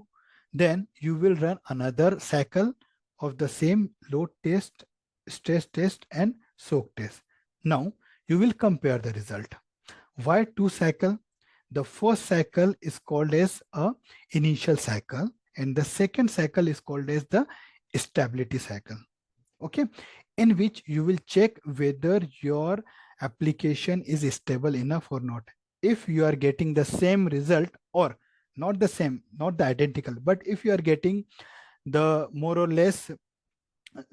then you will run another cycle of the same load test, stress test, and soak test. Now you will compare the result. Why 2 cycle? The first cycle is called as a initial cycle and the second cycle is called as the stability cycle. Okay, in which you will check whether your application is stable enough or not. If you are getting the same result, or not the same, not the identical, but if you are getting the more or less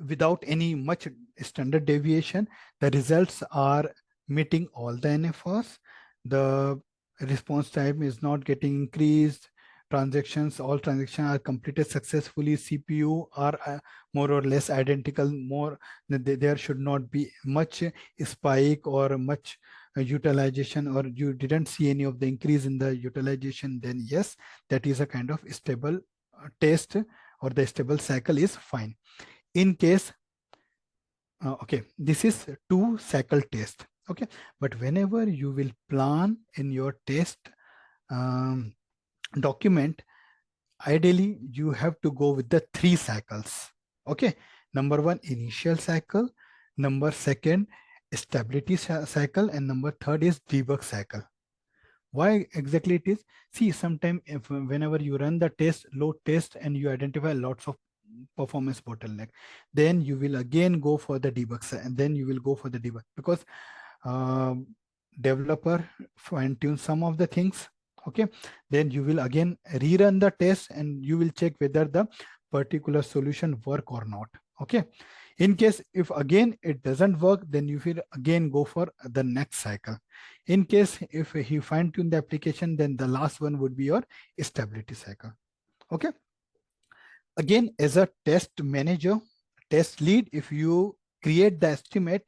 without any much standard deviation, the results are meeting all the NFRs, the response time is not getting increased, all transactions are completed successfully, CPU are more or less identical, there should not be much spike or much utilization, or you didn't see any of the increase in the utilization, then yes, that is a kind of stable test, or the stable cycle is fine. In case okay, this is 2 cycle test. Okay, but whenever you will plan in your test document, ideally you have to go with the 3 cycles. Okay, number 1 initial cycle, number 2 stability cycle, and number 3 is debug cycle. Why exactly it is? See, sometimes if whenever you run the test, load test, and you identify lots of performance bottleneck, then you will again go for the debug, and then you will go for the debug, because developer fine tune some of the things. Okay, then you will again rerun the test and you will check whether the particular solution work or not. Okay, in case if again it doesn't work, then you will again go for the next cycle. In case if you fine tune the application, then the last one would be your stability cycle. Okay, again, as a test manager, test lead, if you create the estimate,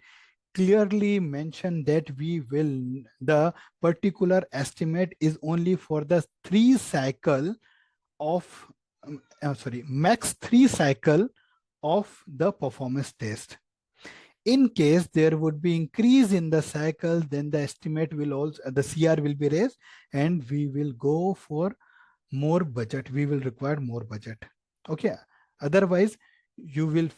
clearly mention that the particular estimate is only for the 3 cycle of max 3 cycle of the performance test. In case there would be increase in the cycle, then the estimate will also, the CR will be raised, and we will go for more budget. We will require more budget. Okay, otherwise you will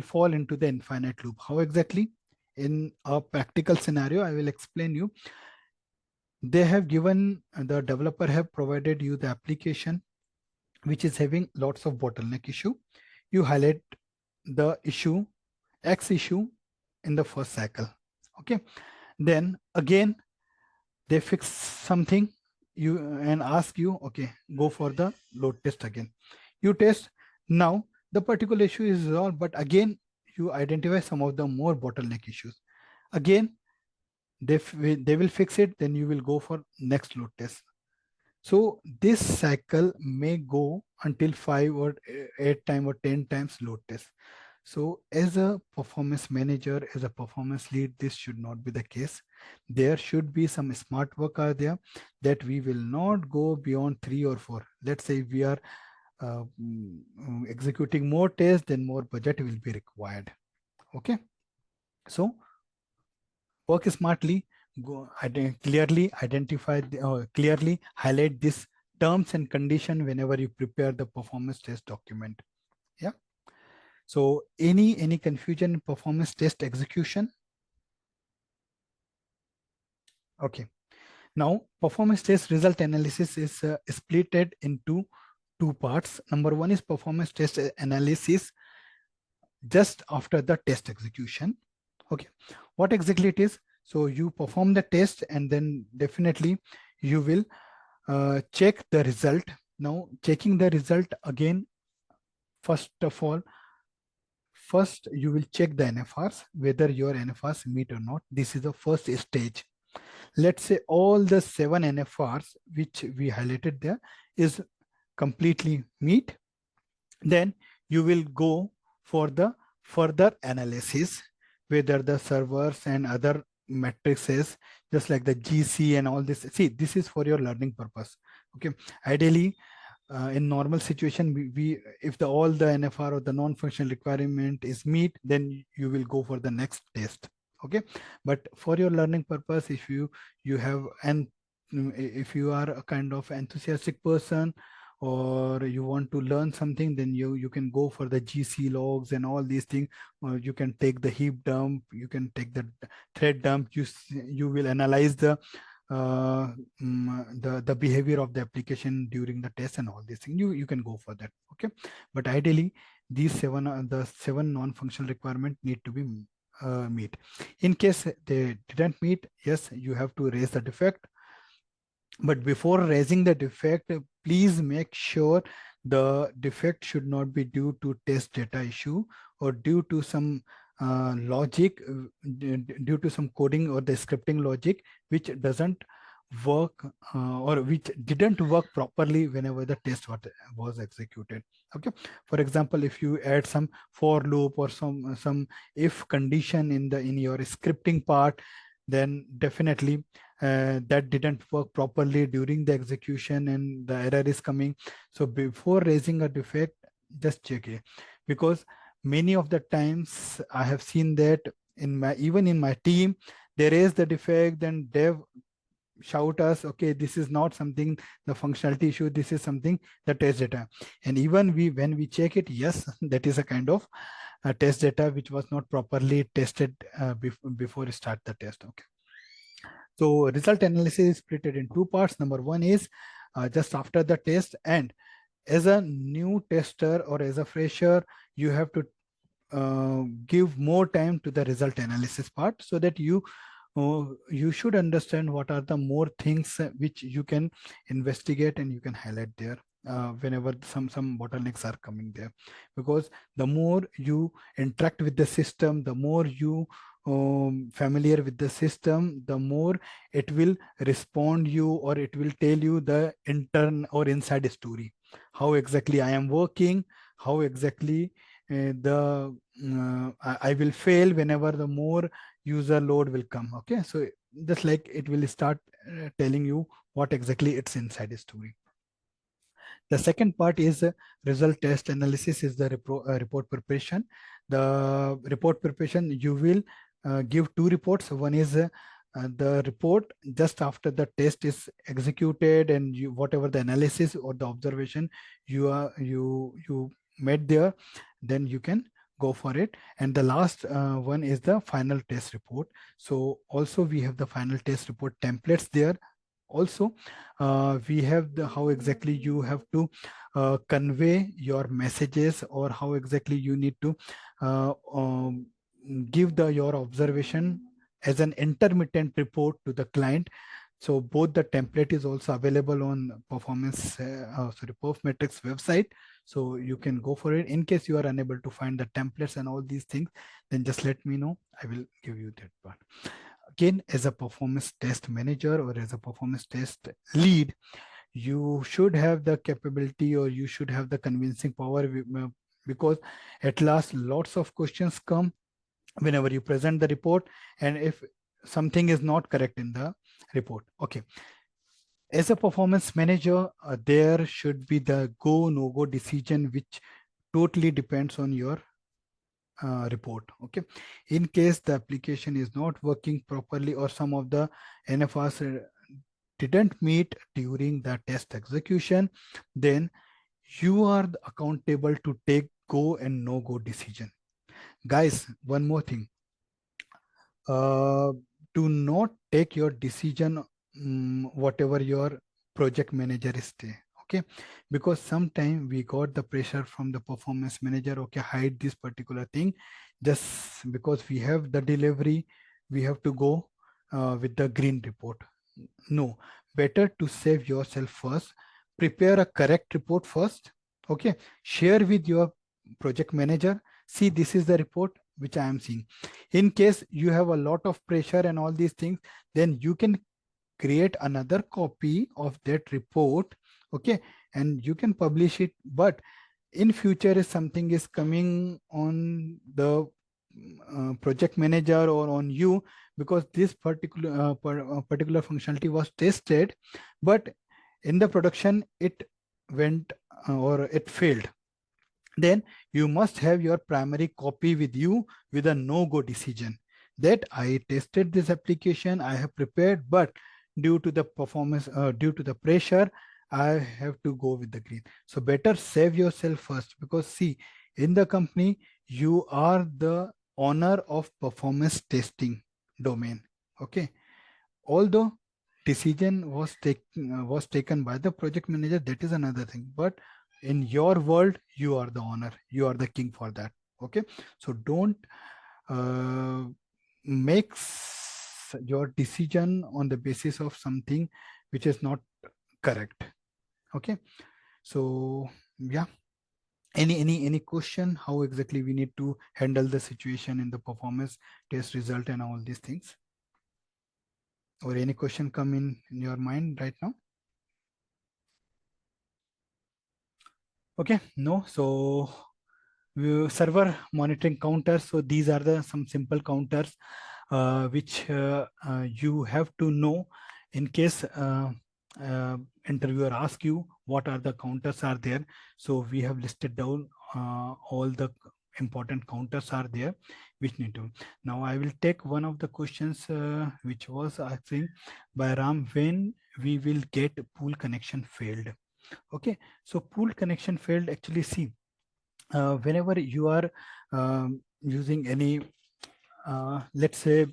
fall into the infinite loop. How exactly? In a practical scenario, I will explain you. They have given, the developer have provided you the application which is having lots of bottleneck issue. You highlight the issue, X issue, in the first cycle. Okay, then again they fix something, you and ask you, okay, go for the load test again. You test, now the particular issue is resolved, but again you identify some of the more bottleneck issues. Again they will fix it, then you will go for next load test. So this cycle may go until 5 or 8 times or 10 times load test. So as a performance manager, as a performance lead, this should not be the case. There should be some smart work out there, that we will not go beyond 3 or 4. Let's say we are executing more tests, then more budget will be required. Okay, so work smartly, clearly identify clearly highlight this terms and condition whenever you prepare the performance test document. Yeah, so any confusion in performance test execution? Okay, now performance test result analysis is splitted into 2 parts. Number 1 is performance test analysis just after the test execution. Okay, what exactly it is? So you perform the test and then definitely you will check the result. Now checking the result again, First of all, first you will check the NFRs, whether your NFRs meet or not. This is the first stage. Let's say all the 7 NFRs which we highlighted there is completely meet, then you will go for the further analysis, whether the servers and other matrices just like the GC and all this. See, this is for your learning purpose. Okay, ideally in normal situation, we if the all the NFR or the non-functional requirement is meet, then you will go for the next test. Okay, but for your learning purpose, if you have, and if you are a kind of enthusiastic person or you want to learn something, then you can go for the GC logs and all these things. You can take the heap dump, you can take the thread dump. You will analyze the behavior of the application during the test and all these things. You can go for that. Okay, but ideally these the 7 non-functional requirement need to be meet. In case they didn't meet, yes, you have to raise the defect. But before raising the defect, please make sure the defect should not be due to test data issue or due to some logic, due to some coding or the scripting logic which doesn't work or which didn't work properly whenever the test was executed. Okay, for example, if you add some for loop or some if condition in your scripting part, then definitely that didn't work properly during the execution and the error is coming. So before raising a defect, just check it, because many of the times I have seen that even in my team, they raise the defect, then dev shout us, okay, this is not something the functionality issue, this is something the test data. And even when we check it, yes, that is a kind of test data which was not properly tested before we start the test. Okay, so result analysis is split in 2 parts. Number 1 is just after the test, and as a new tester or as a fresher, you have to give more time to the result analysis part, so that you should understand what are the more things which you can investigate and you can highlight there whenever some bottlenecks are coming there. Because the more you interact with the system, the more you familiar with the system, the more it will respond you, or it will tell you the intern or inside story, how exactly I am working, how exactly I will fail whenever the more user load will come. Okay, so just like it will start telling you what exactly its inside story. The second part is result test analysis, is the report preparation. The report preparation, you will give 2 reports. One is the report just after the test is executed, and whatever the analysis or the observation you made there, then you can go for it. And the last one is the final test report. So also we have the final test report templates there. Also we have the how exactly you have to convey your messages, or how exactly you need to give your observation as an intermittent report to the client. So both the template is also available on PerfMatrix website, so you can go for it. In case you are unable to find the templates and all these things, then just let me know, I will give you that part. Again, as a performance test manager or as a performance test lead, you should have the capability, or you should have the convincing power, because at last lots of questions come whenever you present the report, and if something is not correct in the report. Okay, as a performance manager, there should be the go no go decision, which totally depends on your report. Okay, in case the application is not working properly, or some of the NFRs didn't meet during the test execution, then you are accountable to take go and no go decision. Guys, one more thing, do not take your decision whatever your project manager is saying. Okay, because sometimes we got the pressure from the performance manager, okay, hide this particular thing, just because we have the delivery, we have to go with the green report. No, better to save yourself first, prepare a correct report first. Okay, share with your project manager, see, this is the report which I am seeing. In case you have a lot of pressure and all these things, then you can create another copy of that report, okay, and you can publish it. But in future, if something is coming on the project manager or on you, because this particular functionality was tested, but in the production it went or it failed, then you must have your primary copy with you with a no-go decision, that I tested this application, I have prepared, but due to the performance, due to the pressure, I have to go with the green. So better save yourself first, because see, in the company, you are the owner of performance testing domain. Okay. Although decision was taken by the project manager, that is another thing. But in your world, you are the owner, you are the king for that. Okay. So don't uh, make your decision on the basis of something which is not correct. Okay. So yeah, any question how exactly we need to handle the situation in the performance test result and all these things, or any question come in your mind right now? Okay, no. So server monitoring counters, so these are the some simple counters which you have to know in case interviewer ask you what are the counters are there. So we have listed down all the important counters are there which need to. Now I will take one of the questions which was asking by Ram, when we will get pool connection failed. Okay, so pool connection failed, actually see, whenever you are using any let's say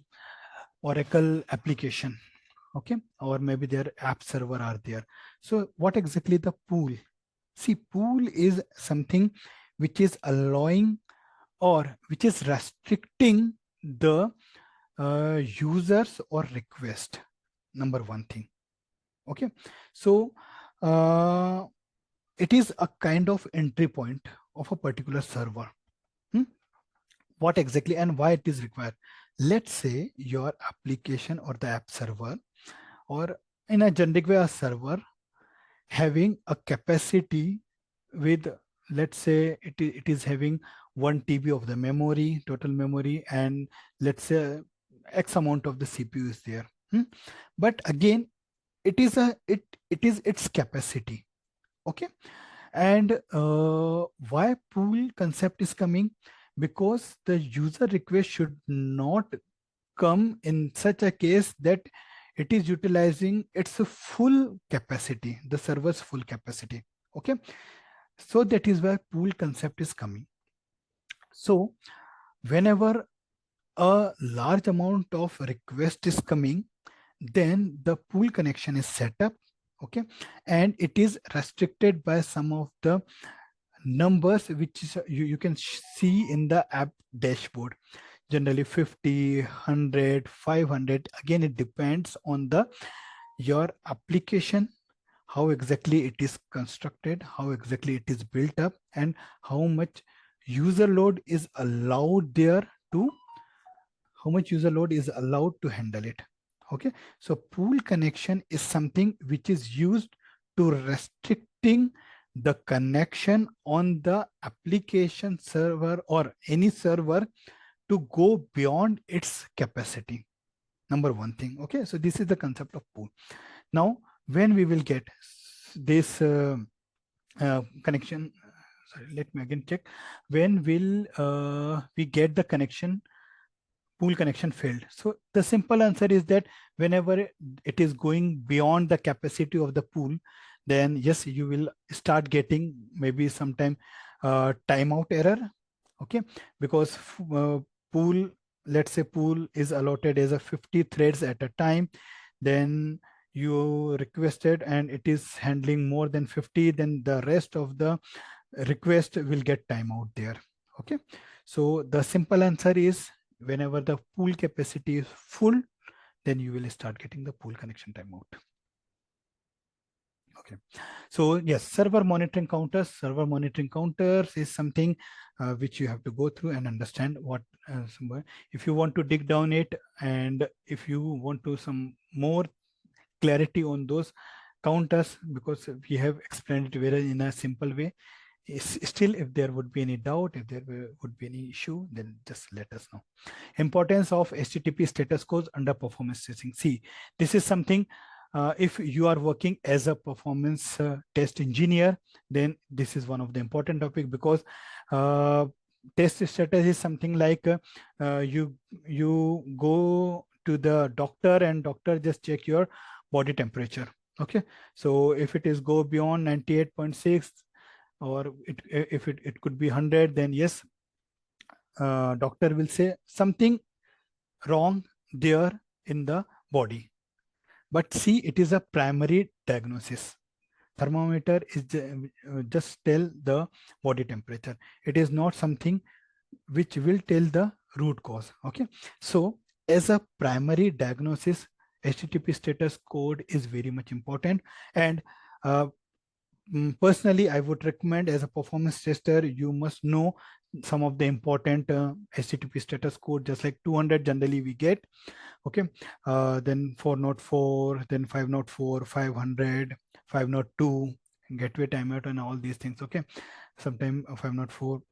Oracle application, okay, or maybe their app server are there. So what exactly the pool? See, pool is something which is allowing or which is restricting the users or request. Number one thing. Okay, so it is a kind of entry point of a particular server. What exactly and why it is required? Let's say your application or the app server, or in a generic way a server, having a capacity with, let's say it is having 1 TB of the memory, total memory, and let's say X amount of the CPU is there. But again, it is its capacity. Okay. And why pool concept is coming? Because the user request should not come in such a case that it is utilizing its full capacity, the server's full capacity. Okay. So that is where pool concept is coming. So whenever a large amount of request is coming, then the pool connection is set up. Okay. And it is restricted by some of the numbers which is, you can see in the app dashboard, generally 50, 100, 500. Again, it depends on the your application, how exactly it is constructed, how exactly it is built up, and how much user load is allowed there to, how much user load is allowed to handle it. Okay, so pool connection is something which is used to restricting the connection on the application server or any server to go beyond its capacity. Number one thing. Okay, so this is the concept of pool. Now, when we will get this connection, sorry, let me again check. When will we get the connection? Pool connection failed. So the simple answer is that whenever it is going beyond the capacity of the pool, then yes, you will start getting maybe sometime timeout error. Okay, because pool, let's say pool is allotted as a 50 threads at a time, then you requested and it is handling more than 50, then the rest of the request will get timeout there. Okay, so the simple answer is whenever the pool capacity is full, then you will start getting the pool connection timeout. Okay. So yes, server monitoring counters. Server monitoring counters is something which you have to go through and understand what. If you want to dig down it, and if you want to some more clarity on those counters, because we have explained it very in a simple way. Still, if there would be any doubt, if there would be any issue, then just let us know. Importance of HTTP status codes under performance testing. See, this is something, if you are working as a performance test engineer, then this is one of the important topic, because test status is something like you go to the doctor and doctor just check your body temperature. Okay, so if it is go beyond 98.6, or if it could be 100, then yes, doctor will say something wrong there in the body. But see, it is a primary diagnosis. Thermometer is just tell the body temperature. It is not something which will tell the root cause. Okay, so as a primary diagnosis, HTTP status code is very much important. And personally, I would recommend, as a performance tester, you must know some of the important HTTP status code. Just like 200 generally we get. Okay, then 404, then 504, 500, 502, gateway timeout, and all these things. Okay, sometime 504.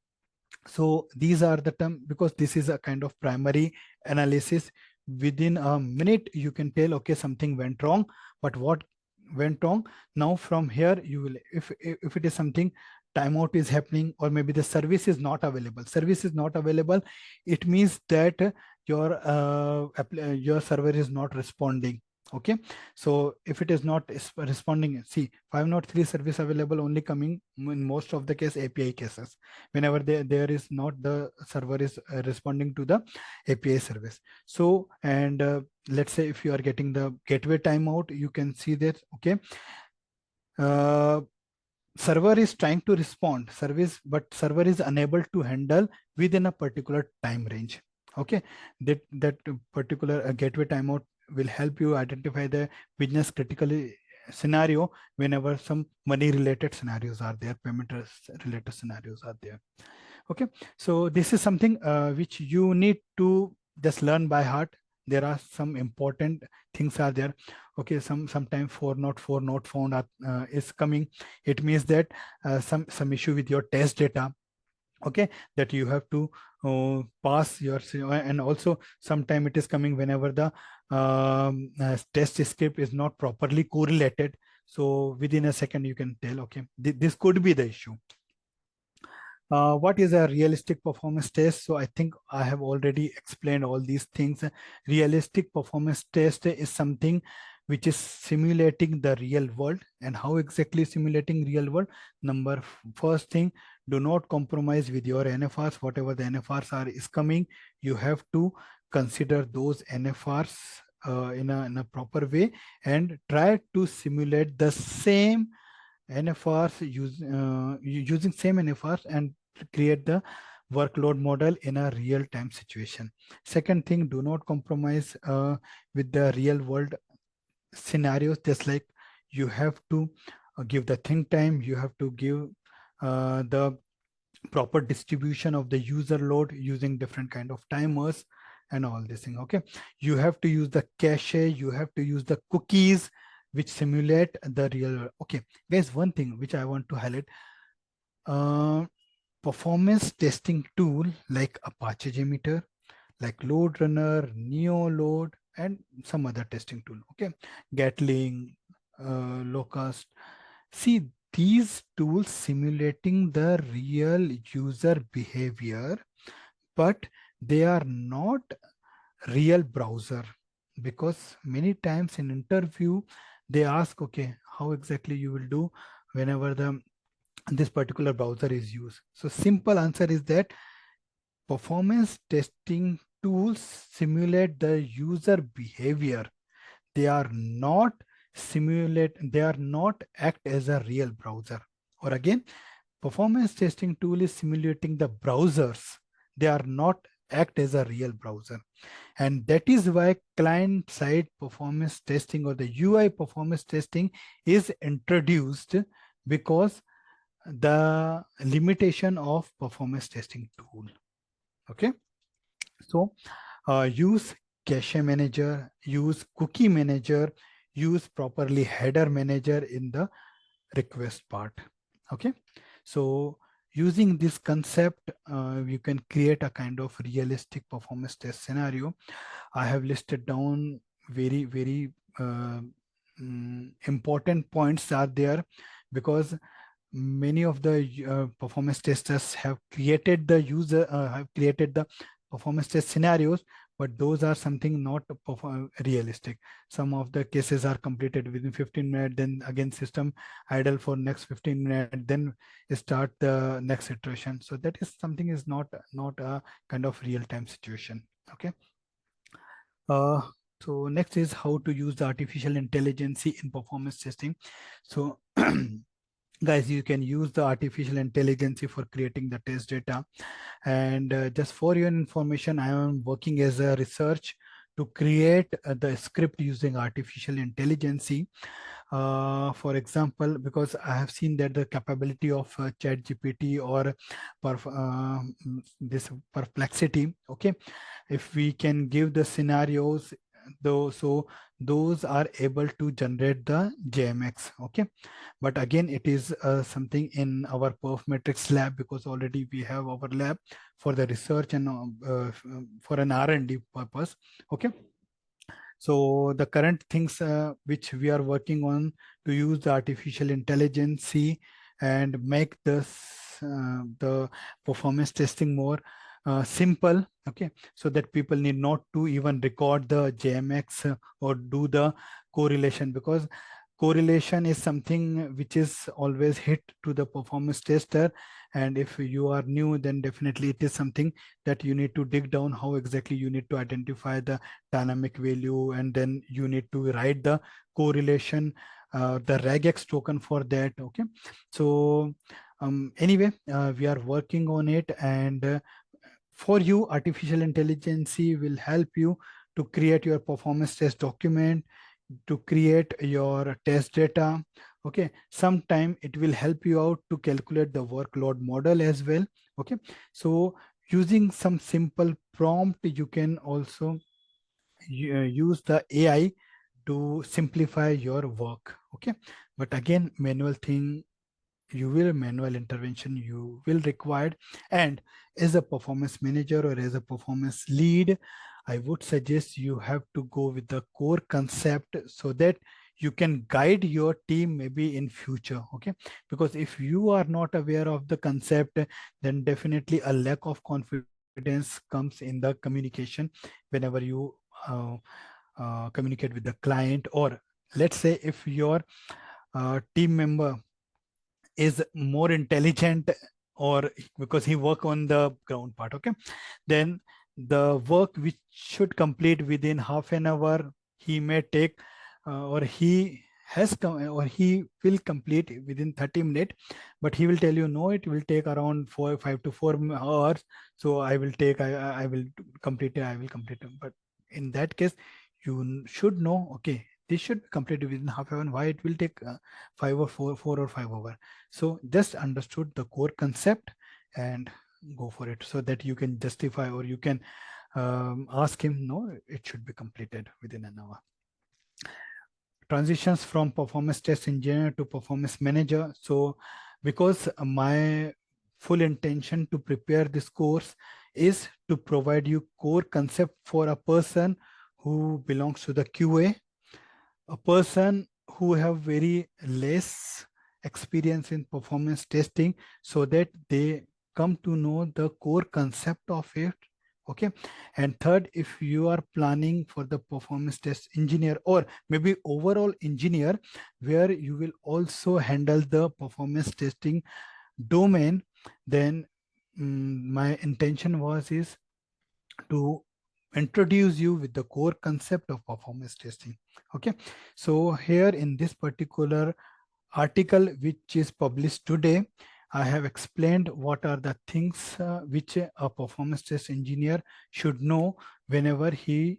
So these are the term, because this is a kind of primary analysis. Within a minute you can tell, okay, something went wrong, but what went wrong? Now from here you will, if it is something timeout is happening, or maybe the service is not available, it means that your server is not responding. Okay, so if it is not responding, see, 503 service available only coming in most of the case API cases, whenever there is not the server is responding to the API service. So, and let's say if you are getting the gateway timeout, you can see that, okay, server is trying to respond service, but server is unable to handle within a particular time range. Okay, that particular gateway timeout will help you identify the business critical scenario whenever some money related scenarios are there, payment related scenarios are there. Okay, so this is something which you need to just learn by heart. There are some important things are there. Okay, sometime 404 not found is coming. It means that some issue with your test data. Okay, that you have to pass your, and also sometime it is coming whenever the test script is not properly correlated. So within a second you can tell, okay, this could be the issue. What is a realistic performance test? So I think I have already explained all these things. Realistic performance test is something which is simulating the real world. And how exactly simulating real world? First thing, do not compromise with your NFRs. Whatever the NFRs are is coming, you have to consider those NFRs in a proper way, and try to simulate the same NFRs using same NFRs, and create the workload model in a real-time situation. Second thing, do not compromise with the real world scenarios. Just like you have to give the think time, you have to give the proper distribution of the user load using different kind of timers and all this thing. Okay, you have to use the cache, you have to use the cookies which simulate the real world. Okay guys, one thing which I want to highlight, performance testing tool like Apache JMeter, like Load Runner, Neoload, and some other testing tool. Okay, Gatling, Locust. See, these tools simulating the real user behavior, but they are not real browser, because many times in interview they ask, okay, how exactly you will do whenever this particular browser is used. So simple answer is that performance testing tools simulate the user behavior. They are not act as a real browser. Or again, performance testing tool is simulating the browsers. They are not act as a real browser. And that is why client side performance testing or the UI performance testing is introduced, because the limitation of performance testing tool. Okay, so use cache manager, use cookie manager, use properly header manager in the request part. Okay, so using this concept, you can create a kind of realistic performance test scenario. I have listed down very uh, important points are there, because many of the performance testers have created the performance test scenarios, but those are something not realistic. Some of the cases are completed within 15 minutes, then again system idle for next 15 minutes, then start the next iteration. So that is something is not a kind of real-time situation. Okay. uh, so next is how to use the artificial intelligence in performance testing. So guys, you can use the artificial intelligence for creating the test data. And just for your information, I am working as a research to create the script using artificial intelligence. For example, because I have seen that the capability of chat GPT or this perplexity, okay, if we can give the scenarios, though, so those are able to generate the JMX. Okay, but again, it is something in our PerfMatrix lab, because already we have our lab for the research and for an R&D purpose. Okay, so the current things which we are working on to use the artificial intelligence and make this the performance testing more simple. Okay, so that people need not to even record the JMX or do the correlation, because correlation is something which is always hit to the performance tester. And if you are new, then definitely it is something that you need to dig down how exactly you need to identify the dynamic value, and then you need to write the correlation, the regex token for that. Okay, so anyway, we are working on it. And for you, artificial intelligence will help you to create your performance test document, to create your test data. Okay, sometime it will help you out to calculate the workload model as well. Okay, so using some simple prompt, you can also use the AI to simplify your work. Okay, but again, manual thing, you will manual intervention you will required. And as a performance manager or as a performance lead, I would suggest you have to go with the core concept, so that you can guide your team maybe in future. Okay, because if you are not aware of the concept, then definitely a lack of confidence comes in the communication whenever you uh, communicate with the client. Or let's say if your team member is more intelligent, or because he work on the ground part, okay, then the work which should complete within half an hour, he may take or he has come or he will complete within 30 minutes, but he will tell you no, it will take around 5 to 4 hours. So I will take I will complete it, I will complete it. But in that case, you should know, okay, this should be completed within half an hour. Why it will take 4 or 5 hours? So just understood the core concept and go for it, so that you can justify, or you can ask him, no, it should be completed within an hour. Transitions from performance test engineer to performance manager. So because my full intention to prepare this course is to provide you core concept for a person who belongs to the QA, a person who have very less experience in performance testing, so that they come to know the core concept of it. Okay, and third, if you are planning for the performance test engineer or maybe overall engineer, where you will also handle the performance testing domain, then my intention was is to introduce you with the core concept of performance testing. Okay, so here in this particular article which is published today, I have explained what are the things which a performance test engineer should know whenever he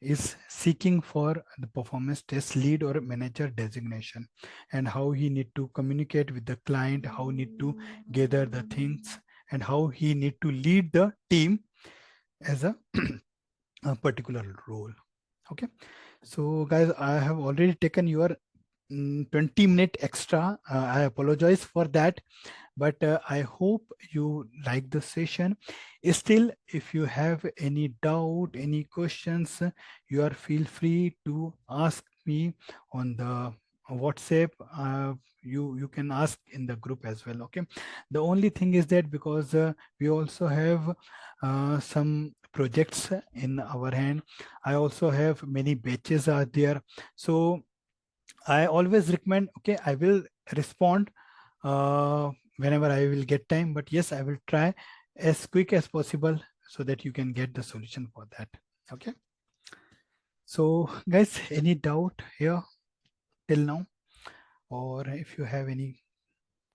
is seeking for the performance test lead or manager designation, and how he need to communicate with the client, how need to gather the things, and how he need to lead the team as a particular role. Okay, so guys, I have already taken your 20-minute extra. I apologize for that, but I hope you like the session. Still, if you have any doubt, any questions, you are feel free to ask me on the WhatsApp. You can ask in the group as well. Okay, the only thing is that because we also have some projects in our hand, I also have many batches are there, so I always recommend, okay, I will respond whenever I will get time, but yes, I will try as quick as possible so that you can get the solution for that. Okay. So guys, any doubt here till now? Or if you have any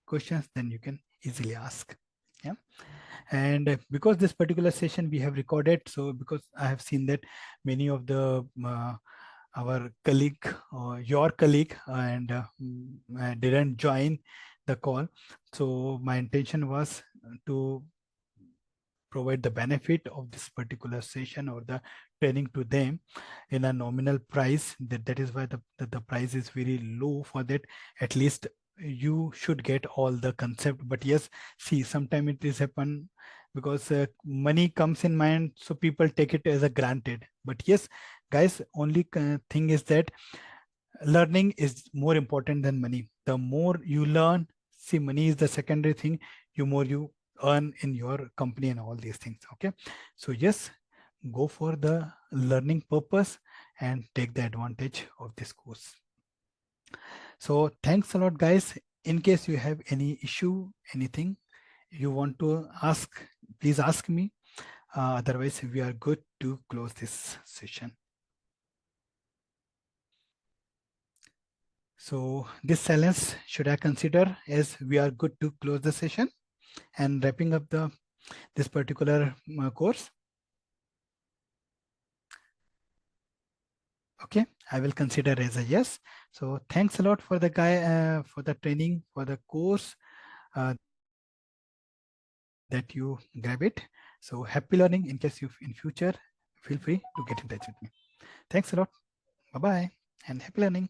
questions, then you can easily ask. Yeah. And because this particular session we have recorded, so because I have seen that many of the our colleague or your colleague and didn't join the call, so my intention was to provide the benefit of this particular session or the training to them in a nominal price. That is why the price is very low for that. At least you should get all the concept. But yes, see, sometimes it is happen because money comes in mind, so people take it as a granted. But yes, guys, only thing is that learning is more important than money. The more you learn, see, money is the secondary thing, you more you earn in your company and all these things. Okay, so yes, go for the learning purpose and take the advantage of this course. So thanks a lot, guys. In case you have any issue, anything you want to ask, please ask me. Otherwise, we are good to close this session. So this silence should I consider as we are good to close the session and wrapping up this particular course? Okay, I will consider as a yes. So thanks a lot for the for the training, for the course that you grab it. So happy learning. In case you in future feel free to get in touch with me. Thanks a lot. Bye bye and happy learning.